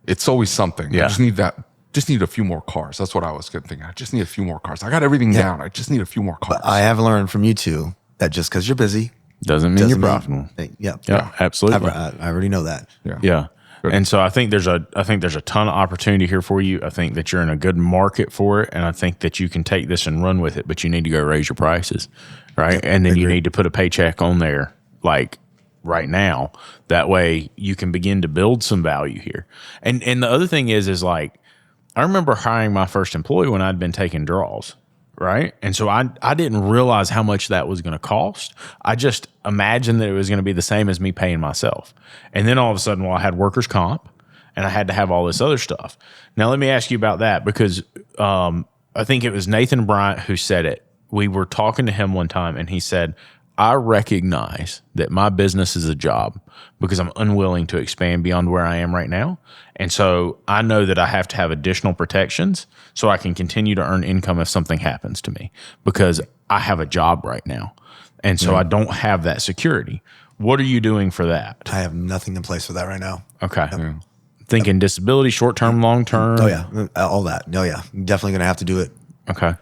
It's always something. Yeah. I just need that. Just need a few more cars. That's what I was thinking. I just need a few more cars. I got everything down. I just need a few more cars. But I have learned from you two that just because you're busy doesn't mean you're profitable. Yeah, absolutely. I already know that. Yeah. And so I think there's a ton of opportunity here for you. I think that you're in a good market for it, and I think that you can take this and run with it. But you need to go raise your prices, right? And then you need to put a paycheck on there, like right now. That way you can begin to build some value here. And the other thing is like, I remember hiring my first employee when I'd been taking draws, right? And so I didn't realize how much that was going to cost. I just imagined that it was going to be the same as me paying myself. And then all of a sudden, I had workers' comp and I had to have all this other stuff. Now, let me ask you about that because I think it was Nathan Bryant who said it. We were talking to him one time and he said, I recognize that my business is a job because I'm unwilling to expand beyond where I am right now. And so I know that I have to have additional protections so I can continue to earn income if something happens to me because I have a job right now. And so I don't have that security. What are you doing for that? I have nothing in place for that right now. Okay. Thinking disability, short-term, long-term? Oh, yeah. All that. Oh, yeah. I'm definitely going to have to do it. Okay.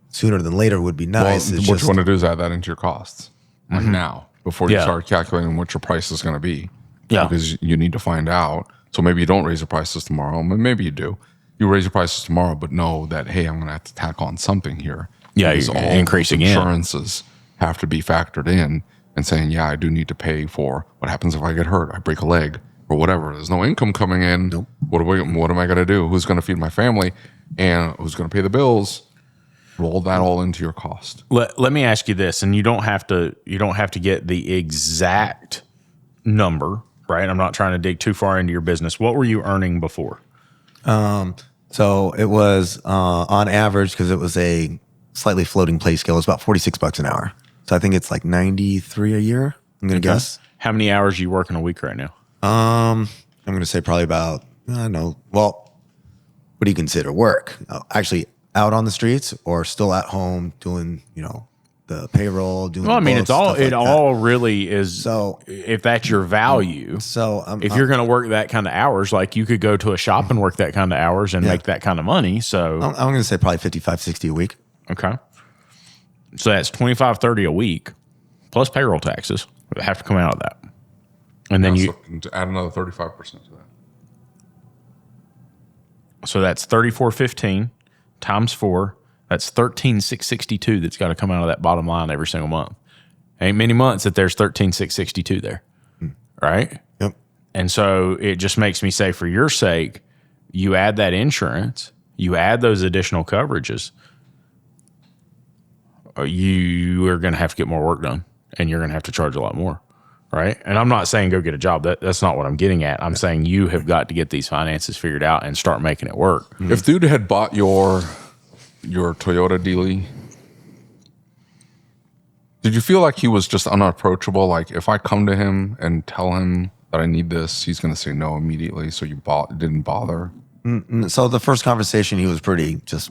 Sooner than later would be nice. Well, what you want to do is add that into your costs like now before you start calculating what your price is going to be. Yeah. Because you need to find out. So maybe you don't raise your prices tomorrow. Maybe you do. You raise your prices tomorrow, but know that, hey, I'm going to have to tack on something here. Yeah, because you're increasing insurances have to be factored in and saying, yeah, I do need to pay for what happens if I get hurt, I break a leg or whatever. There's no income coming in. Nope. What am I going to do? Who's going to feed my family? And who's going to pay the bills? Roll that all into your cost. Let me ask you this, and you don't have to get the exact number, right? I'm not trying to dig too far into your business. What were you earning before? So it was on average, because it was a slightly floating pay scale, it was about $46 an hour. So I think it's like 93 a year, I'm going to guess. How many hours are you working a week right now? I'm going to say probably about, I don't know. Well, what do you consider work? Actually, out on the streets or still at home doing, the payroll, doing Well, I mean, books, stuff like all really is. So if that's your value, if you're going to work that kind of hours, like you could go to a shop and work that kind of hours and make that kind of money. So I'm going to say probably 55, 60 a week. Okay. So that's 25, 30 a week plus payroll taxes that have to come out of that. And then to add another 35% to that. So that's 34.15 times 4. That's 13,662 that's got to come out of that bottom line every single month. Ain't many months that there's 13,662 there, right? Yep. And so it just makes me say, for your sake, you add that insurance, you add those additional coverages, you are going to have to get more work done, and you're going to have to charge a lot more, right? And I'm not saying go get a job. That's not what I'm getting at. I'm saying you have got to get these finances figured out and start making it work. If dude had bought your Toyota dealie, did you feel like he was just unapproachable? Like if I come to him and tell him that I need this, he's going to say no immediately. So you didn't bother. So the first conversation, he was pretty just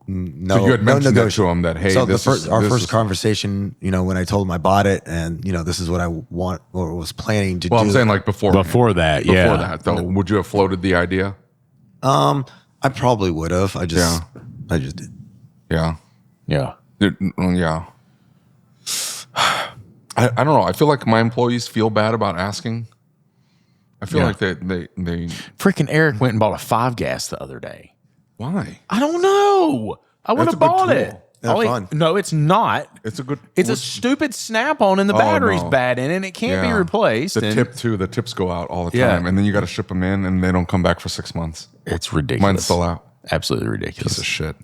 no. So you had mentioned that negotiation. to him that, hey, So this our is first conversation, when I told him I bought it and this is what I want or was planning to do. Well, I'm saying like before that, yeah. Before that, though, would you have floated the idea? I probably would have. I just did. Yeah. Yeah. Yeah. I don't know. I feel like my employees feel bad about asking. I feel like they Freaking Eric went and bought a 5-gas the other day. Why? I don't know. I would That's have a good bought tool. it. They're fun. No, it's not. It's a good. It's a stupid snap-on, and the battery's no. bad in it, and it can't be replaced. The tips go out all the Yeah. time, and then you got to ship them in, and they don't come back for 6 months. It's ridiculous. Mine's still out. Absolutely ridiculous. Piece of shit.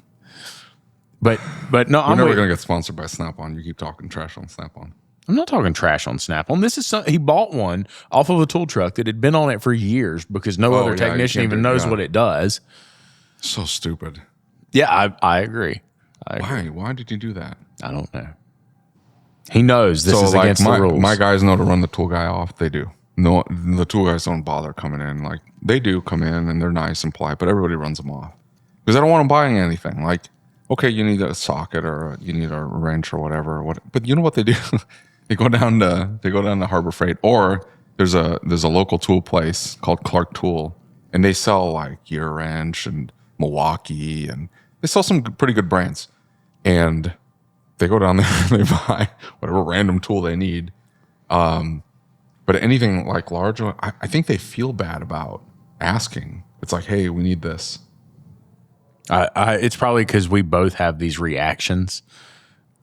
But no, We're I'm never gonna get sponsored by Snap-on. You keep talking trash on Snap-on. I'm not talking trash on Snap-on. This is he bought one off of a tool truck that had been on it for years because no other technician even knows what it does. So stupid. Yeah, I agree. Why did you do that? I don't know. He knows this is against the rules. My guys know to run the tool guy off. They do. No, the tool guys don't bother coming in. Like they do come in and they're nice and polite, but everybody runs them off because I don't want them buying anything. Like, okay, you need a socket or you need a wrench or whatever. But you know what they do? They go down to Harbor Freight, or there's a local tool place called Clark Tool, and they sell like Gear Wrench and Milwaukee, and they sell some pretty good brands. And they go down there and they buy whatever random tool they need. But anything like large, I think they feel bad about asking. It's like, hey, we need this. It's probably because we both have these reactions,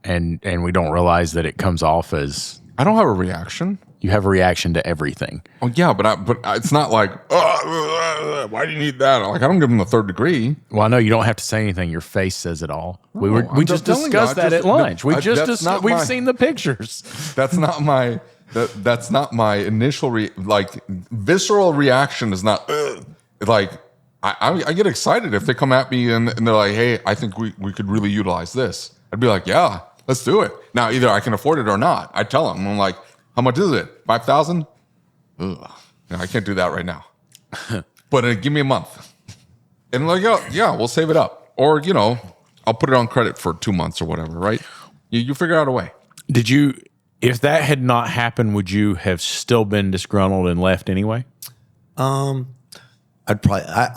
and we don't realize that it comes off as I don't have a reaction. You have a reaction to everything. Oh yeah, but it's not like, why do you need that? Like, I don't give them the third degree. Well, I know you don't have to say anything. Your face says it all. We I'm just telling you, discussed that at lunch. We've seen the pictures. That's not my that's not my initial visceral reaction is not like I get excited if they come at me and they're like, hey, I think we could really utilize this. I'd be like, yeah, let's do it. Now either I can afford it or not. I tell them, I'm like, how much is it? 5,000? I can't do that right now. But give me a month. And like, oh, yeah, we'll save it up. Or, I'll put it on credit for 2 months or whatever, right? You figure out a way. If that had not happened, would you have still been disgruntled and left anyway?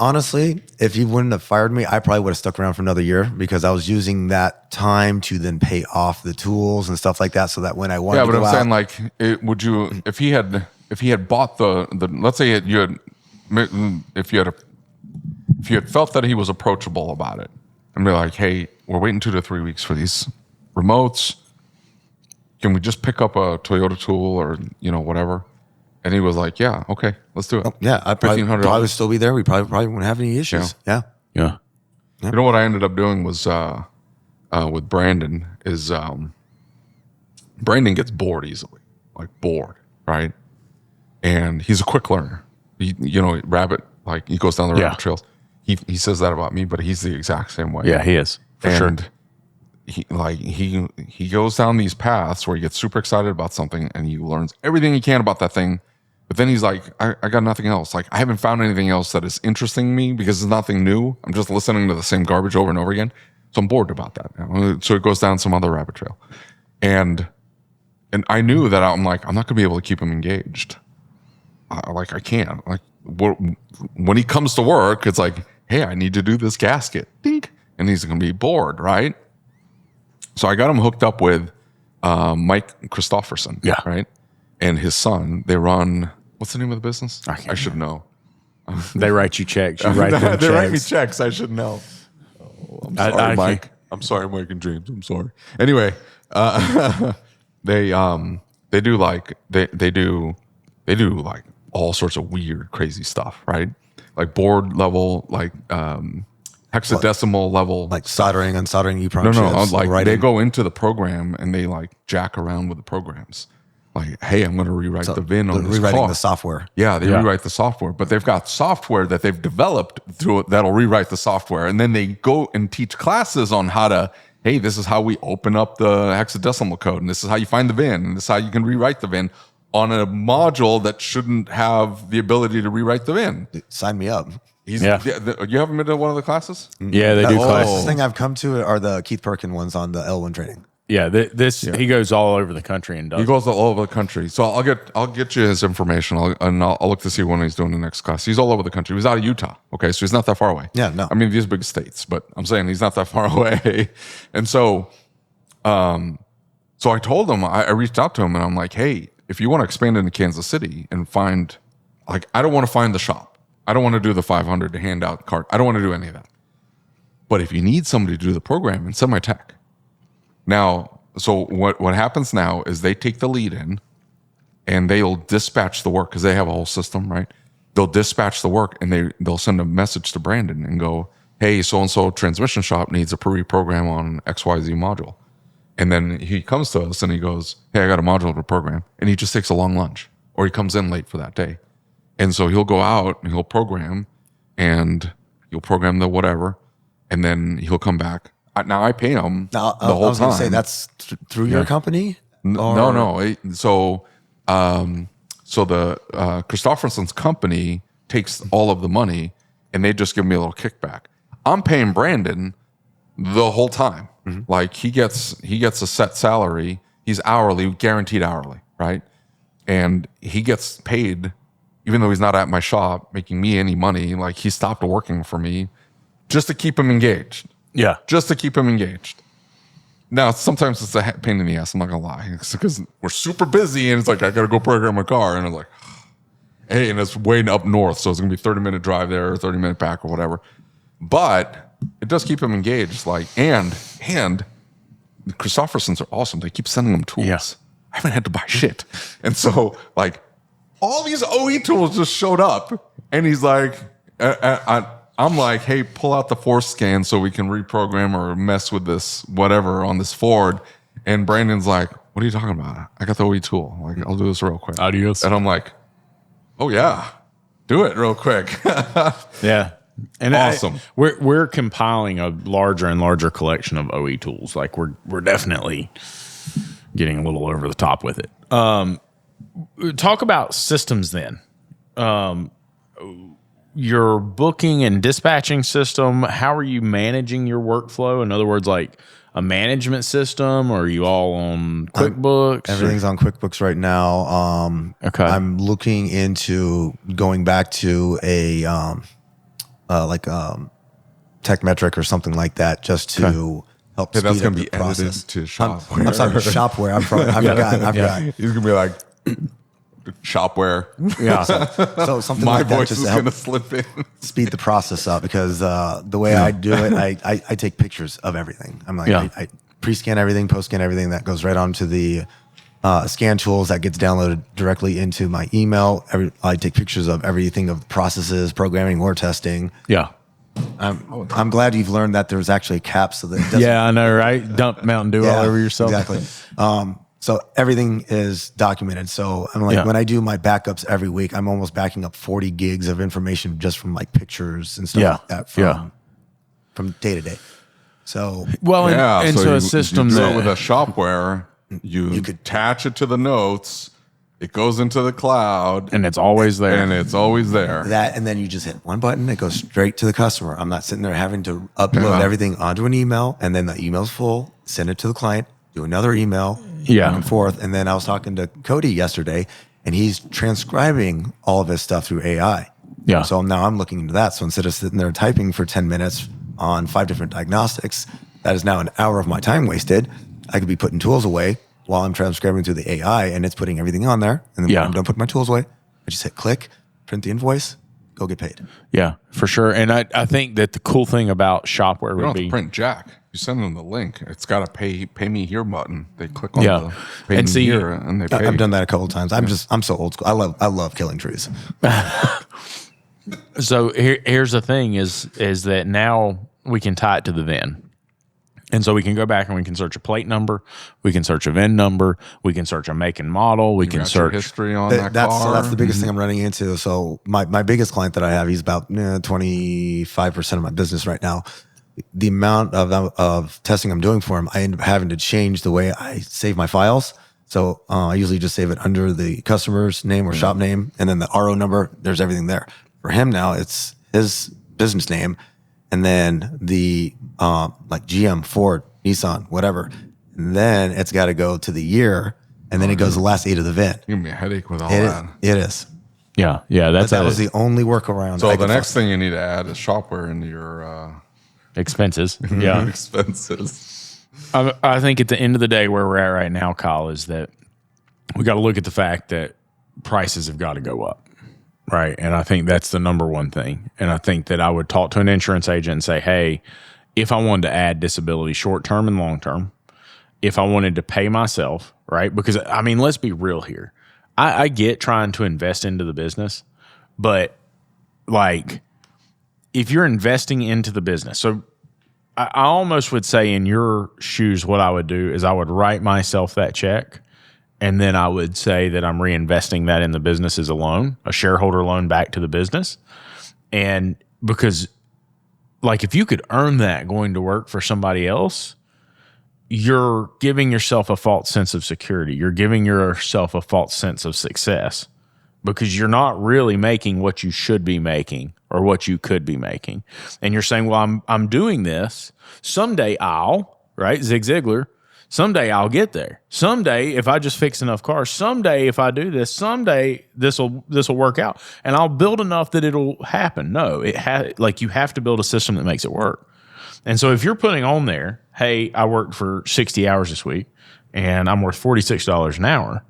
Honestly, if you wouldn't have fired me, I probably would have stuck around for another year because I was using that time to then pay off the tools and stuff like that. So that when I wanted to go out, saying like, if he had bought the let's say if you had felt that he was approachable about it and be like, hey, we're waiting 2 to 3 weeks for these remotes. Can we just pick up a Toyota tool or whatever? And he was like, yeah, okay, let's do it. Oh, yeah, I probably would still be there. We probably wouldn't have any issues. Yeah. Yeah. You know what I ended up doing was with Brandon is Brandon gets bored easily, like bored, right? And he's a quick learner. Rabbit, like he goes down the rabbit trails. He says that about me, but he's the exact same way. Yeah, he is for sure. He goes down these paths where he gets super excited about something and he learns everything he can about that thing. But then he's like, I got nothing else. Like, I haven't found anything else that is interesting me because it's nothing new. I'm just listening to the same garbage over and over again. So I'm bored about that now. So it goes down some other rabbit trail. And I knew that I'm like, I'm not going to be able to keep him engaged. I can't. Like, when he comes to work, it's like, hey, I need to do this gasket. Dink. And he's going to be bored, right? So I got him hooked up with Mike Christopherson, right? And his son. They run, what's the name of the business? I should know. They write you checks. You write them checks. They write me checks. I should know. Oh, I'm sorry, Mike. I'm sorry, Mike and James. I'm sorry. Anyway, they do like all sorts of weird, crazy stuff, right? Like board level, like hexadecimal level, like soldering, unsoldering EEPROM chips. Like they go into the program and they like jack around with the programs. Like, hey, I'm going to rewrite the VIN on this rewriting car. the software. Yeah, they rewrite the software, but they've got software that they've developed through it that'll rewrite the software, and then they go and teach classes on how to. Hey, this is how we open up the hexadecimal code, and this is how you find the VIN, and this is how you can rewrite the VIN on a module that shouldn't have the ability to rewrite the VIN. Sign me up. You haven't been to one of the classes? Yeah, they do classes. The closest thing I've come to are the Keith Perkin ones on the L1 training. Yeah, he goes all over the country and does. He goes all over the country. So I'll get you his information. I'll look to see when he's doing the next class. He's all over the country. He's out of Utah. Okay, so he's not that far away. Yeah, no. I mean, these big states, but I'm saying he's not that far away. And so, so I told him, I reached out to him, and I'm like, hey, if you want to expand into Kansas City and find, like, I don't want to find the shop. I don't want to do the 500 to hand out card. I don't want to do any of that. But if you need somebody to do the program, and send my tech. Now, so what happens now is they take the lead in and they'll dispatch the work because they have a whole system, right? They'll dispatch the work and they'll send a message to Brandon and go, hey, so-and-so transmission shop needs a program on XYZ module. And then he comes to us and he goes, hey, I got a module to program. And he just takes a long lunch or he comes in late for that day. And so he'll go out and he'll program and he'll program the whatever. And then he'll come back. Now I pay him the whole time. I was going to say that's through your company. No. So the Christopherson's company takes all of the money, and they just give me a little kickback. I'm paying Brandon the whole time. Mm-hmm. Like he gets a set salary. He's hourly, guaranteed hourly, right? And he gets paid, even though he's not at my shop making me any money. Like he stopped working for me just to keep him engaged. Yeah. Just to keep him engaged. Now, sometimes it's a pain in the ass. I'm not going to lie. It's because we're super busy and it's like, I got to go program my car. And it's like, hey, and it's way up north. So it's going to be a 30-minute drive there or 30-minute back or whatever. But it does keep him engaged. Like, and Christophersons are awesome. They keep sending them tools. Yeah. I haven't had to buy shit. And so like all these OE tools just showed up, and he's like, I'm like, hey, pull out the force scan so we can reprogram or mess with this whatever on this Ford. And Brandon's like, what are you talking about? I got the OE tool. Like, I'll do this real quick. Adios. And I'm like, oh yeah, do it real quick. Yeah. And awesome. We're compiling a larger and larger collection of OE tools. Like we're definitely getting a little over the top with it. Talk about systems then. Your booking and dispatching system, how are you managing your workflow? In other words, like a management system, or are you all on QuickBooks? Everything's on QuickBooks right now. Okay. I'm looking into going back to a tech metric or something like that, just to help speed that's up going to the be edited process. to Shop-Ware. I'm sorry, Shop-Ware. I forgot. He's going to be like, Shop-Ware. Yeah. So something My like that voice just is to going help to slip in. speed the process up, because the way I do it, I take pictures of everything. I'm like, I pre-scan everything, post-scan everything. That goes right onto the scan tools that gets downloaded directly into my email. I take pictures of everything, of the processes, programming or testing. Yeah. I'm glad you've learned that there's actually a cap, so that it doesn't. Yeah, I know, right? Dump Mountain Dew all over yourself. Exactly. So everything is documented. So I'm like, when I do my backups every week, I'm almost backing up 40 gigs of information just from like pictures and stuff like that from day to day. So so a system you do it that with a Shop-Ware, you could attach it to the notes. It goes into the cloud, and it's always there. That, and then you just hit one button, it goes straight to the customer. I'm not sitting there having to upload everything onto an email, and then the email's full, send it to the client, do another email, back and forth. And then I was talking to Cody yesterday, and he's transcribing all of his stuff through AI. Yeah. So now I'm looking into that. So instead of sitting there typing for 10 minutes on 5 different diagnostics, that is now an hour of my time wasted. I could be putting tools away while I'm transcribing through the AI, and it's putting everything on there. And then when I'm done putting my tools away, I just hit click, print the invoice, go get paid. Yeah, for sure. And I think that the cool thing about Shop-Ware You don't would have be to print jack. You send them the link. It's got a pay me here button. They click on the pay me here, and they pay. I've done that a couple of times. I'm so old school. I love killing trees. So here's the thing is that now we can tie it to the VIN. And so we can go back and we can search a plate number, we can search a VIN number, we can search a make and model, we can search history on that car. That's the biggest thing I'm running into. So my biggest client that I have, he's about 25% of my business right now. The amount of testing I'm doing for him, I end up having to change the way I save my files. So I usually just save it under the customer's name or shop name, and then the RO number, there's everything there. For him now, it's his business name, and then the like GM, Ford, Nissan, whatever. And then it's got to go to the year, and then it goes the last 8 of the VIN. Give me a headache with all that. It is. Yeah. That was the only workaround. So the next thing you need to add is Shop-Ware into your expenses. Yeah. expenses. I think at the end of the day, where we're at right now, Kyle, is that we got to look at the fact that prices have got to go up. Right. And I think that's the number one thing. And I think that I would talk to an insurance agent and say, hey, if I wanted to add disability short-term and long-term, if I wanted to pay myself, right? Because, I mean, let's be real here. I get trying to invest into the business, but like if you're investing into the business, so I almost would say in your shoes, what I would do is I would write myself that check. And then I would say that I'm reinvesting that in the business as a loan, a shareholder loan back to the business. And because, like, if you could earn that going to work for somebody else, you're giving yourself a false sense of security. You're giving yourself a false sense of success because you're not really making what you should be making or what you could be making. And you're saying, well, I'm doing this. Someday I'll, right? Zig Ziglar. Someday I'll get there. Someday, if I just fix enough cars, someday if I do this, someday this will work out, and I'll build enough that it'll happen. No, you have to build a system that makes it work. And so if you're putting on there, hey, I worked for 60 hours this week, and I'm worth $46 an hour,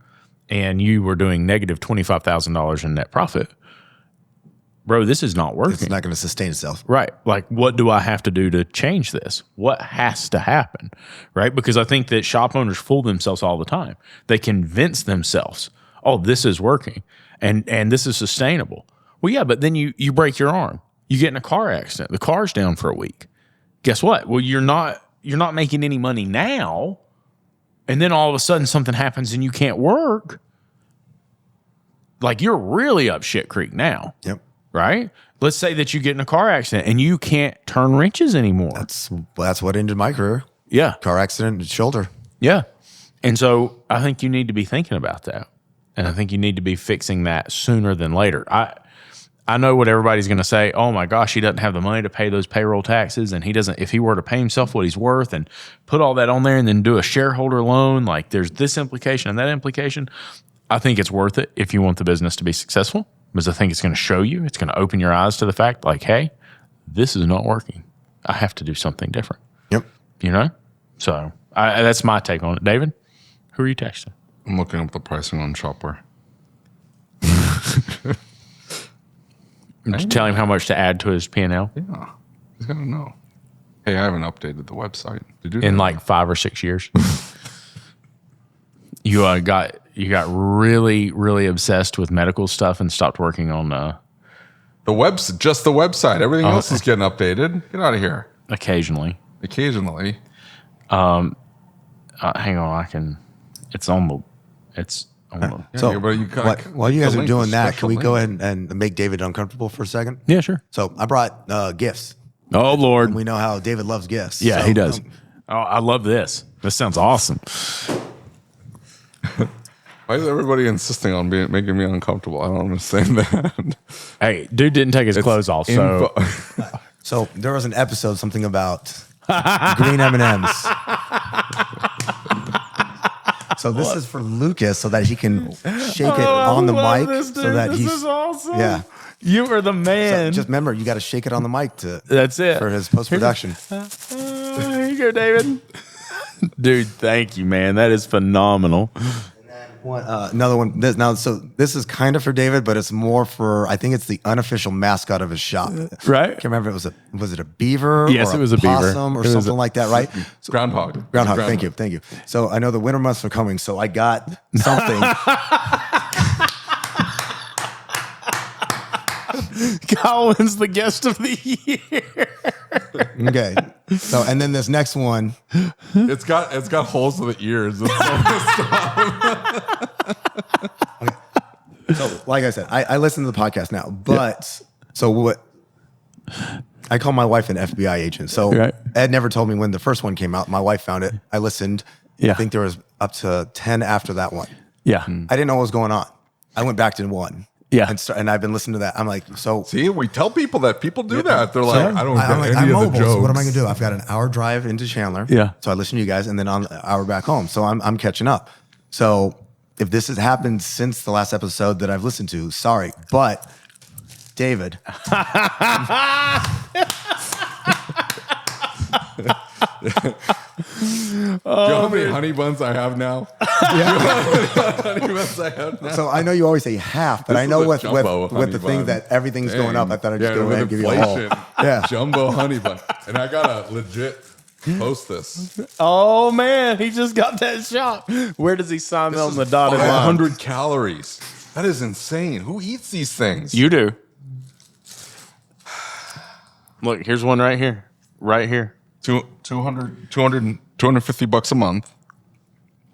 and you were doing negative $25,000 in net profit, bro, this is not working. It's not going to sustain itself. Right. Like, what do I have to do to change this? What has to happen? Right. Because I think that shop owners fool themselves all the time. They convince themselves, oh, this is working and this is sustainable. Well, yeah, but then you break your arm. You get in a car accident. The car's down for a week. Guess what? Well, you're not making any money now. And then all of a sudden something happens and you can't work. Like, you're really up shit creek now. Yep. Right? Let's say that you get in a car accident and you can't turn wrenches anymore. That's what ended my career. Yeah. Car accident, shoulder. Yeah. And so I think you need to be thinking about that. And I think you need to be fixing that sooner than later. I know what everybody's going to say. Oh my gosh, he doesn't have the money to pay those payroll taxes. And he doesn't, if he were to pay himself what he's worth and put all that on there and then do a shareholder loan, like there's this implication and that implication. I think it's worth it if you want the business to be successful, because I think it's going to show you, it's going to open your eyes to the fact like, hey, this is not working. I have to do something different. Yep. You know? So that's my take on it. David, who are you texting? I'm looking up the pricing on Shop-Ware. Just tell him how much to add to his P&L Yeah, he's got to know. Hey, I haven't updated the website. Did you? in like 5 or 6 years. You got really, really obsessed with medical stuff and stopped working on just the website. Everything else is getting updated. Get out of here. occasionally. Occasionally. Hang on, it's on the. Yeah, So but while you guys the are link, doing the that, special can we go link. ahead and make David uncomfortable for a second? Yeah, sure. So I brought gifts. Oh Lord, We know how David loves gifts. yeah, So, he does. Oh, I love this. This sounds awesome. Why is everybody insisting on making me uncomfortable? I don't understand that. Hey, dude didn't take his clothes off, so So there was an episode, something about green M&Ms. So this is for Lucas so that he can shake it on the mic so that he's awesome. yeah. You are the man. Just remember, you got to shake it on the mic to That's it. for his post production. Here you go, David. Dude, thank you, man. That is phenomenal. Another one. This is kind of for David, but it's more for, I think it's the unofficial mascot of his shop. Right? Can't remember if was it a beaver? Yes, or it was a beaver. possum or It was something like that, right? So, Groundhog. Groundhog. Thank you. So I know the winter months are coming, so I got something. Kyle wins the guest of the year. Okay. So and then this next one. It's got holes in the ears. So like I said, I listen to the podcast now, but so what? I call my wife an FBI agent. So Right. Ed never told me when the first one came out. My wife found it. I listened. Yeah. I think there was up to 10 after that one. Yeah. I didn't know what was going on. I went back to one. Yeah. And I've been listening to that. I'm like, so See, we tell people that. People do that. They're like, I don't get I'm like, any I'm of the mobile. jokes. So what am I going to do? I've got an hour drive into Chandler. Yeah. So I listen to you guys, and then on an hour back home. So I'm catching up. So if this has happened since the last episode that I've listened to, sorry, but David. Do you know how many honey buns I have now? Honey buns I have now. So I know you always say half, but This I know is a with jumbo the honey thing bun. that everything's going up, I thought I'd just go ahead and give you a inflation, haul. Yeah. Jumbo honey bun. And I gotta legit post this. Oh man, he just got that shop. Where does he sign on the dotted line? 500 calories. That is insane. Who eats these things? You do. Look, here's one right here. Right here. 250 bucks a month.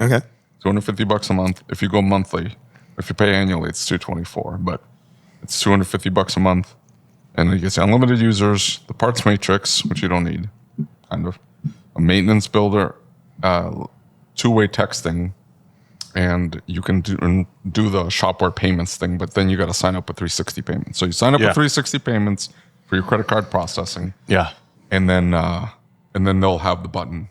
Okay. 250 bucks a month. If you go monthly, if you pay annually, it's 224. But it's 250 bucks a month, and it gets unlimited users. The parts matrix, which you don't need, kind of a maintenance builder, two-way texting, and you can do the Shop-Ware payments thing. But then you got to sign up with 360 payments. So you sign up with 360 payments for your credit card processing, Yeah. and then they'll have the button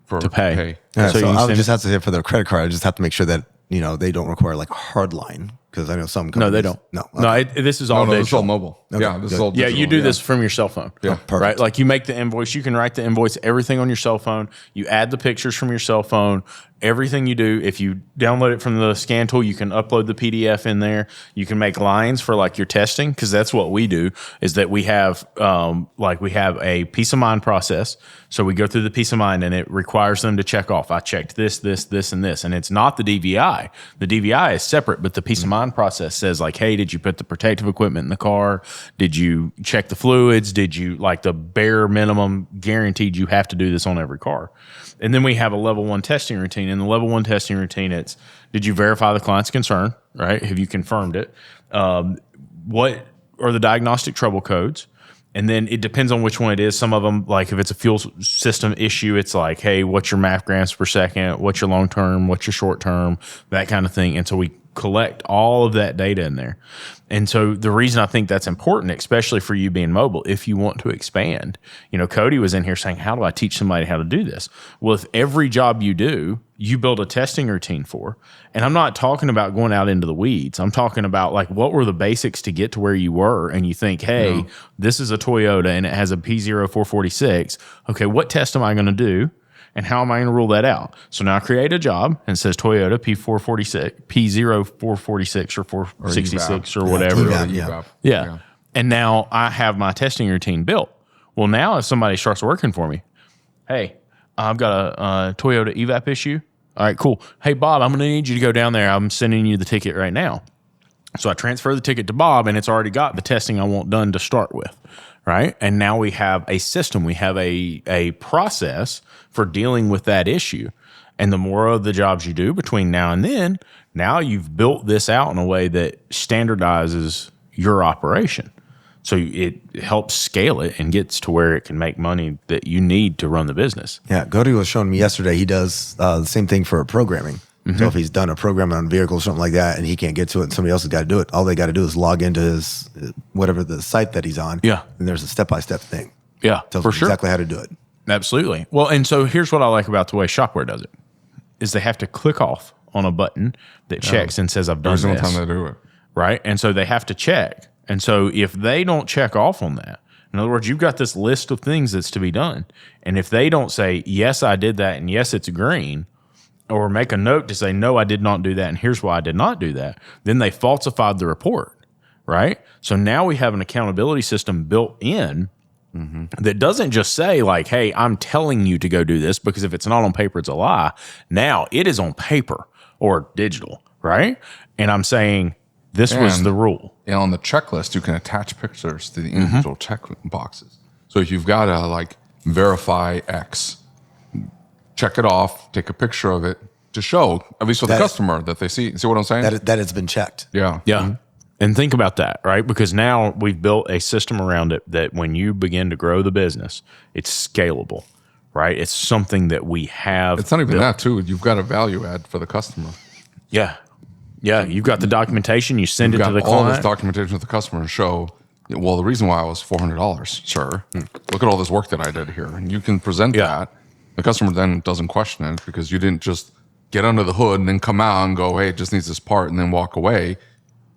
for To pay. Yeah, So so you I would send- just have to say for the credit card, I just have to make sure that, they don't require like a hard line. Because I know some No, companies. they don't. No. No, this is all No, this is all digital. mobile. Yeah, this is all Yeah, digital. you do this from your cell phone. Yeah. Perfect. Right? Like you make the invoice, you can write the invoice, everything on your cell phone. You add the pictures from your cell phone. Everything you do, if you download it from the scan tool, you can upload the PDF in there. You can make lines for like your testing, because that's what we do. Is that we have we have a peace of mind process. So we go through the peace of mind, and it requires them to check off. I checked this, and this, and it's not the DVI. The DVI is separate, but the peace of mind process says like, hey, did you put the protective equipment in the car? Did you check the fluids? Did you like the bare minimum guaranteed you have to do this on every car? And then we have a level 1 testing routine. In the level 1 testing routine, it's did you verify the client's concern, right? Have you confirmed it? What are the diagnostic trouble codes? And then it depends on which one it is. Some of them, like if it's a fuel system issue, it's like, hey, what's your MAF grams per second? What's your long term? What's your short term? That kind of thing. And so we collect all of that data in there. And so the reason I think that's important, especially for you being mobile, if you want to expand, Cody was in here saying, how do I teach somebody how to do this? Well, if every job you do, you build a testing routine for, and I'm not talking about going out into the weeds. I'm talking about like, what were the basics to get to where you were? And you think, hey, this is a Toyota and it has a P0446. Okay, what test am I going to do? And how am I going to rule that out? So now I create a job and it says Toyota P446, P0446 or 466 or whatever. Yeah. And now I have my testing routine built. Well, now if somebody starts working for me, hey, I've got a Toyota EVAP issue. All right, cool. Hey, Bob, I'm going to need you to go down there. I'm sending you the ticket right now. So I transfer the ticket to Bob, and it's already got the testing I want done to start with, right? And now we have a system. We have a process for dealing with that issue. And the more of the jobs you do between now and then, now you've built this out in a way that standardizes your operation. So it helps scale it and gets to where it can make money that you need to run the business. Yeah, Cody was showing me yesterday. He does the same thing for programming. So if he's done a program on a vehicle or something like that, and he can't get to it, and somebody else has got to do it, all they got to do is log into his whatever the site that he's on. Yeah, and there's a step-by-step thing. Yeah, Tells for them sure, exactly how to do it. Absolutely. Well, and so here's what I like about the way Shop-Ware does it: is they have to click off on a button that checks and says, "I've done Every this." single time they do it, right? And so they have to check. And so if they don't check off on that, in other words, you've got this list of things that's to be done. And if they don't say, yes, I did that, and yes, it's green, or make a note to say, no, I did not do that, and here's why I did not do that, then they falsified the report, right? So now we have an accountability system built in that doesn't just say like, hey, I'm telling you to go do this, because if it's not on paper, it's a lie. Now it is on paper or digital, right? And I'm saying, this was the rule. And on the checklist, you can attach pictures to the individual check boxes. So if you've got to like verify X, check it off, take a picture of it to show, at least for the customer, that they see. See what I'm saying? That it's been checked. Yeah. Yeah. And think about that, right? Because now we've built a system around it that when you begin to grow the business, it's scalable, right? It's something that we have. It's not even built. that, too. You've got a value add for the customer. Yeah. Yeah, you've got the documentation. You send it to the all client. this documentation to the customer to show, well, the reason why I was $400, sir. Look at all this work that I did here. And you can present that. The customer then doesn't question it, because you didn't just get under the hood and then come out and go, hey, it just needs this part, and then walk away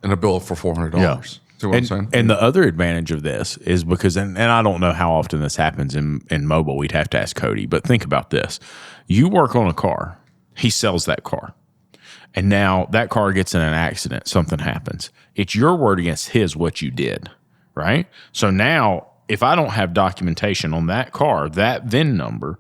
and a bill for $400. Yeah. See what I'm saying? And the other advantage of this is because, and I don't know how often this happens in mobile. We'd have to ask Cody. But think about this. You work on a car. He sells that car. And now that car gets in an accident, something happens. It's your word against his what you did, right? So now if I don't have documentation on that car, that VIN number,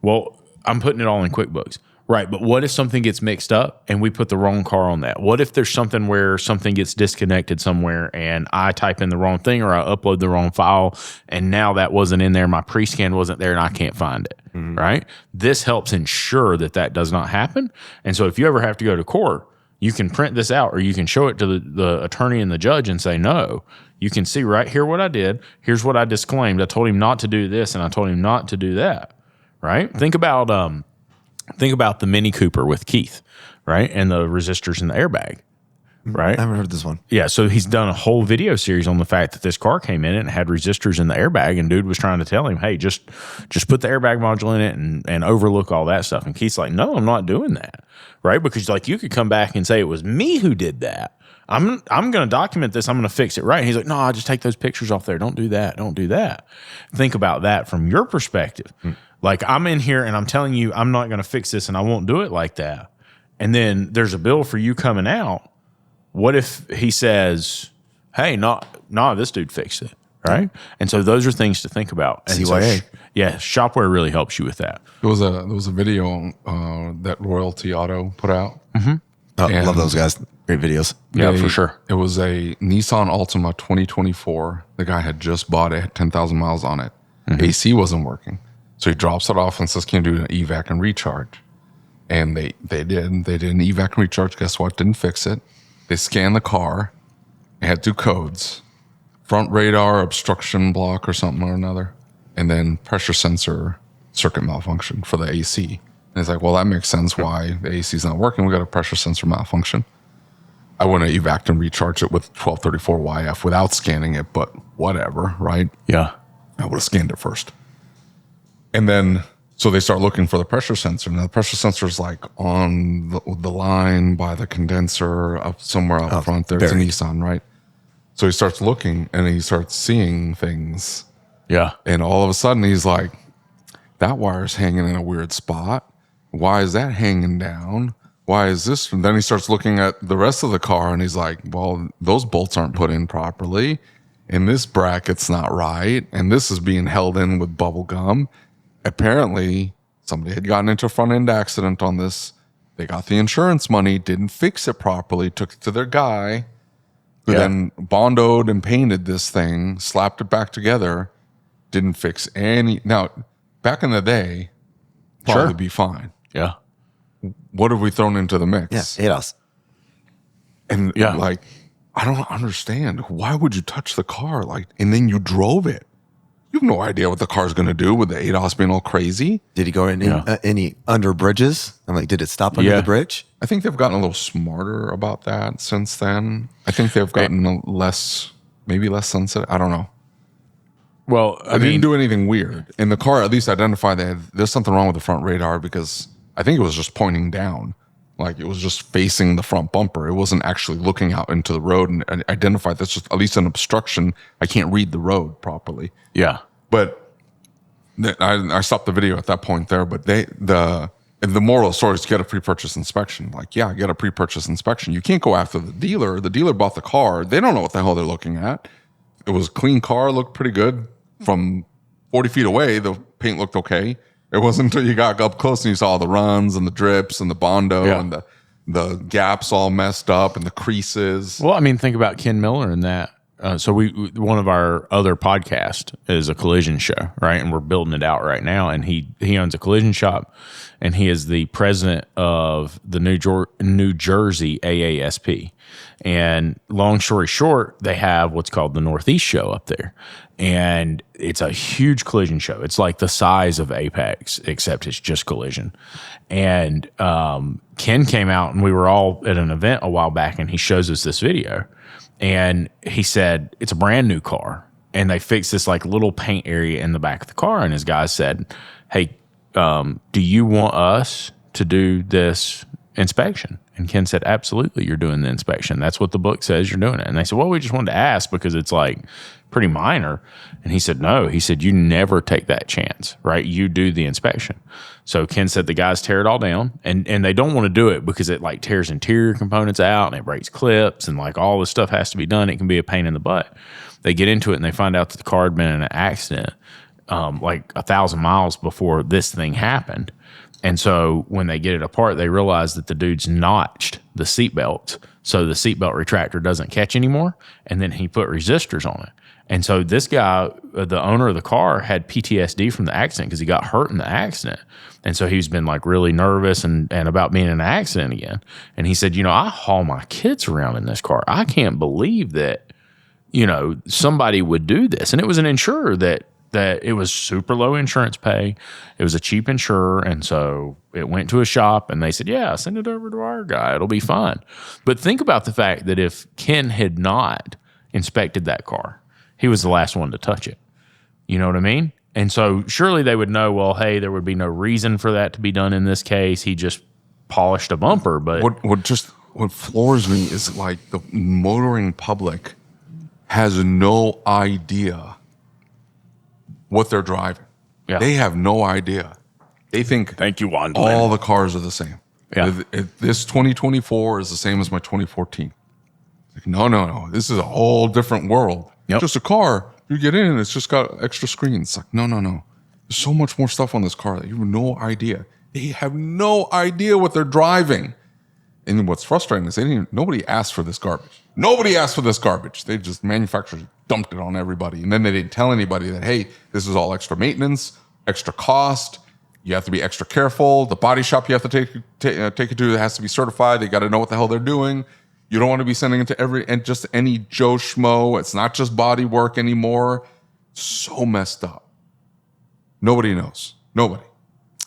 well, I'm putting it all in QuickBooks. Right, but what if something gets mixed up and we put the wrong car on that? What if there's something where something gets disconnected somewhere and I type in the wrong thing or I upload the wrong file and now that wasn't in there, my pre-scan wasn't there and I can't find it, right? This helps ensure that that does not happen. And so if you ever have to go to court, you can print this out or you can show it to the attorney and the judge and say, no, you can see right here what I did. Here's what I disclaimed. I told him not to do this and I told him not to do that, right? Think about the Mini Cooper with Keith, right? And the resistors and the airbag. right? I haven't heard this one. Yeah, so he's done a whole video series on the fact that this car came in and it had resistors in the airbag, and dude was trying to tell him, hey, just put the airbag module in it and overlook all that stuff. And Keith's like, no, I'm not doing that, right? Because like you could come back and say it was me who did that. I'm going to document this. I'm going to fix it right. And he's like, no, just take those pictures off there. Don't do that. Don't do that. Think about that from your perspective. Like I'm in here and I'm telling you I'm not going to fix this and I won't do it like that. And then there's a bill for you coming out. What if he says, hey, no, this dude fixed it, right? And so those are things to think about. And CYA. So, Shop-Ware really helps you with that. There was a video that Royalty Auto put out. Oh, I love those guys. Great videos. Yeah, for sure. It was a Nissan Altima 2024. The guy had just bought it, had 10,000 miles on it. AC wasn't working. So he drops it off and says, can you do an evac and recharge? And they did. They did an evac and recharge. Guess what? Didn't fix it. They scanned the car. They had 2 codes. Front radar obstruction block or something or another. And then pressure sensor circuit malfunction for the AC. And it's like, well, that makes sense why the AC is not working. We got a pressure sensor malfunction. I went to evac and recharge it with 1234YF without scanning it, but whatever, right? Yeah. I would have scanned it first. And then, so they start looking for the pressure sensor. Now, the pressure sensor is like on the line by the condenser up somewhere up front there. It's a Nissan, right? So he starts looking and he starts seeing things. Yeah. And all of a sudden he's like, that wire's hanging in a weird spot. Why is that hanging down? Why is this? And then he starts looking at the rest of the car and he's like, well, those bolts aren't put in properly. And this bracket's not right. And this is being held in with bubble gum. Apparently, somebody had gotten into a front end accident on this. They got the insurance money, didn't fix it properly, took it to their guy, who then bondoed and painted this thing, slapped it back together, didn't fix any. Now, back in the day, probably be fine. Yeah. What have we thrown into the mix? Yeah, ADAS. And like, I don't understand. Why would you touch the car? Like, and then you drove it. You have no idea what the car's going to do with the ADAS being all crazy. Did he go in any under bridges? I'm like, did it stop under the bridge? I think they've gotten a little smarter about that since then. I think they've gotten maybe less sensitive. I don't know. Well, I didn't do anything weird. And the car at least identified that there's something wrong with the front radar because I think it was just pointing down. Like it was just facing the front bumper. It wasn't actually looking out into the road and identified that's just at least an obstruction. I can't read the road properly. Yeah. But I stopped the video at that point there. But the moral of the story is get a pre-purchase inspection. Like, yeah, get a pre-purchase inspection. You can't go after the dealer. The dealer bought the car. They don't know what the hell they're looking at. It was a clean car, looked pretty good. From 40 feet away, the paint looked okay. It wasn't until you got up close and you saw the runs and the drips and the bondo and the gaps all messed up and the creases. Well, I mean, think about Ken Miller and that. So one of our other podcasts is a collision show, right? And we're building it out right now. And he owns a collision shop, and he is the president of the New Jersey AASP. And long story short, they have what's called the Northeast Show up there. And it's a huge collision show. It's like the size of Apex, except it's just collision. And Ken came out, and we were all at an event a while back, and he shows us this video. And he said, it's a brand new car. And they fixed this like little paint area in the back of the car. And his guy said, hey, do you want us to do this inspection? And Ken said, absolutely, you're doing the inspection. That's what the book says, you're doing it. And they said, well, we just wanted to ask because it's like pretty minor. And he said, no. He said, you never take that chance, right? You do the inspection. So Ken said the guys tear it all down, and they don't want to do it because it like tears interior components out and it breaks clips and like all this stuff has to be done. It can be a pain in the butt. They get into it and they find out that the car had been in an accident like 1,000 miles before this thing happened. And so when they get it apart, they realize that the dude's notched the seatbelt, so the seatbelt retractor doesn't catch anymore. And then he put resistors on it. And so this guy, the owner of the car, had PTSD from the accident because he got hurt in the accident. And so he's been like really nervous and about being in an accident again. And he said, I haul my kids around in this car. I can't believe that, somebody would do this. And it was an insurer that that it was super low insurance pay. It was a cheap insurer. And so it went to a shop and they said, yeah, send it over to our guy. It'll be fine. But think about the fact that if Ken had not inspected that car, he was the last one to touch it. You know what I mean? And so surely they would know, well, hey, there would be no reason for that to be done in this case. He just polished a bumper. But what floors me is like the motoring public has no idea what they're driving. Yeah. They have no idea. They think thank you, Juan. all the cars are the same. Yeah. If this 2024 is the same as my 2014. Like, no. This is a whole different world. Yep. Just a car. You get in, it's just got extra screens. It's like, no. There's so much more stuff on this car that you have no idea. They have no idea what they're driving. And what's frustrating is nobody asked for this garbage. Nobody asked for this garbage. They just manufacturers dumped it on everybody. And then they didn't tell anybody that, hey, this is all extra maintenance, extra cost. You have to be extra careful. The body shop you have to take it to has to be certified. They got to know what the hell they're doing. You don't want to be sending it to just any Joe Schmo. It's not just body work anymore. So messed up. Nobody knows. Nobody.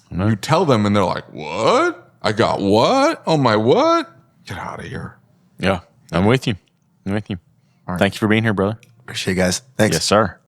No. You tell them and they're like, what? I got what? Oh my what? Get out of here. Yeah, I'm with you. All right. Thank you for being here, brother. Appreciate it, guys. Thanks. Yes, sir.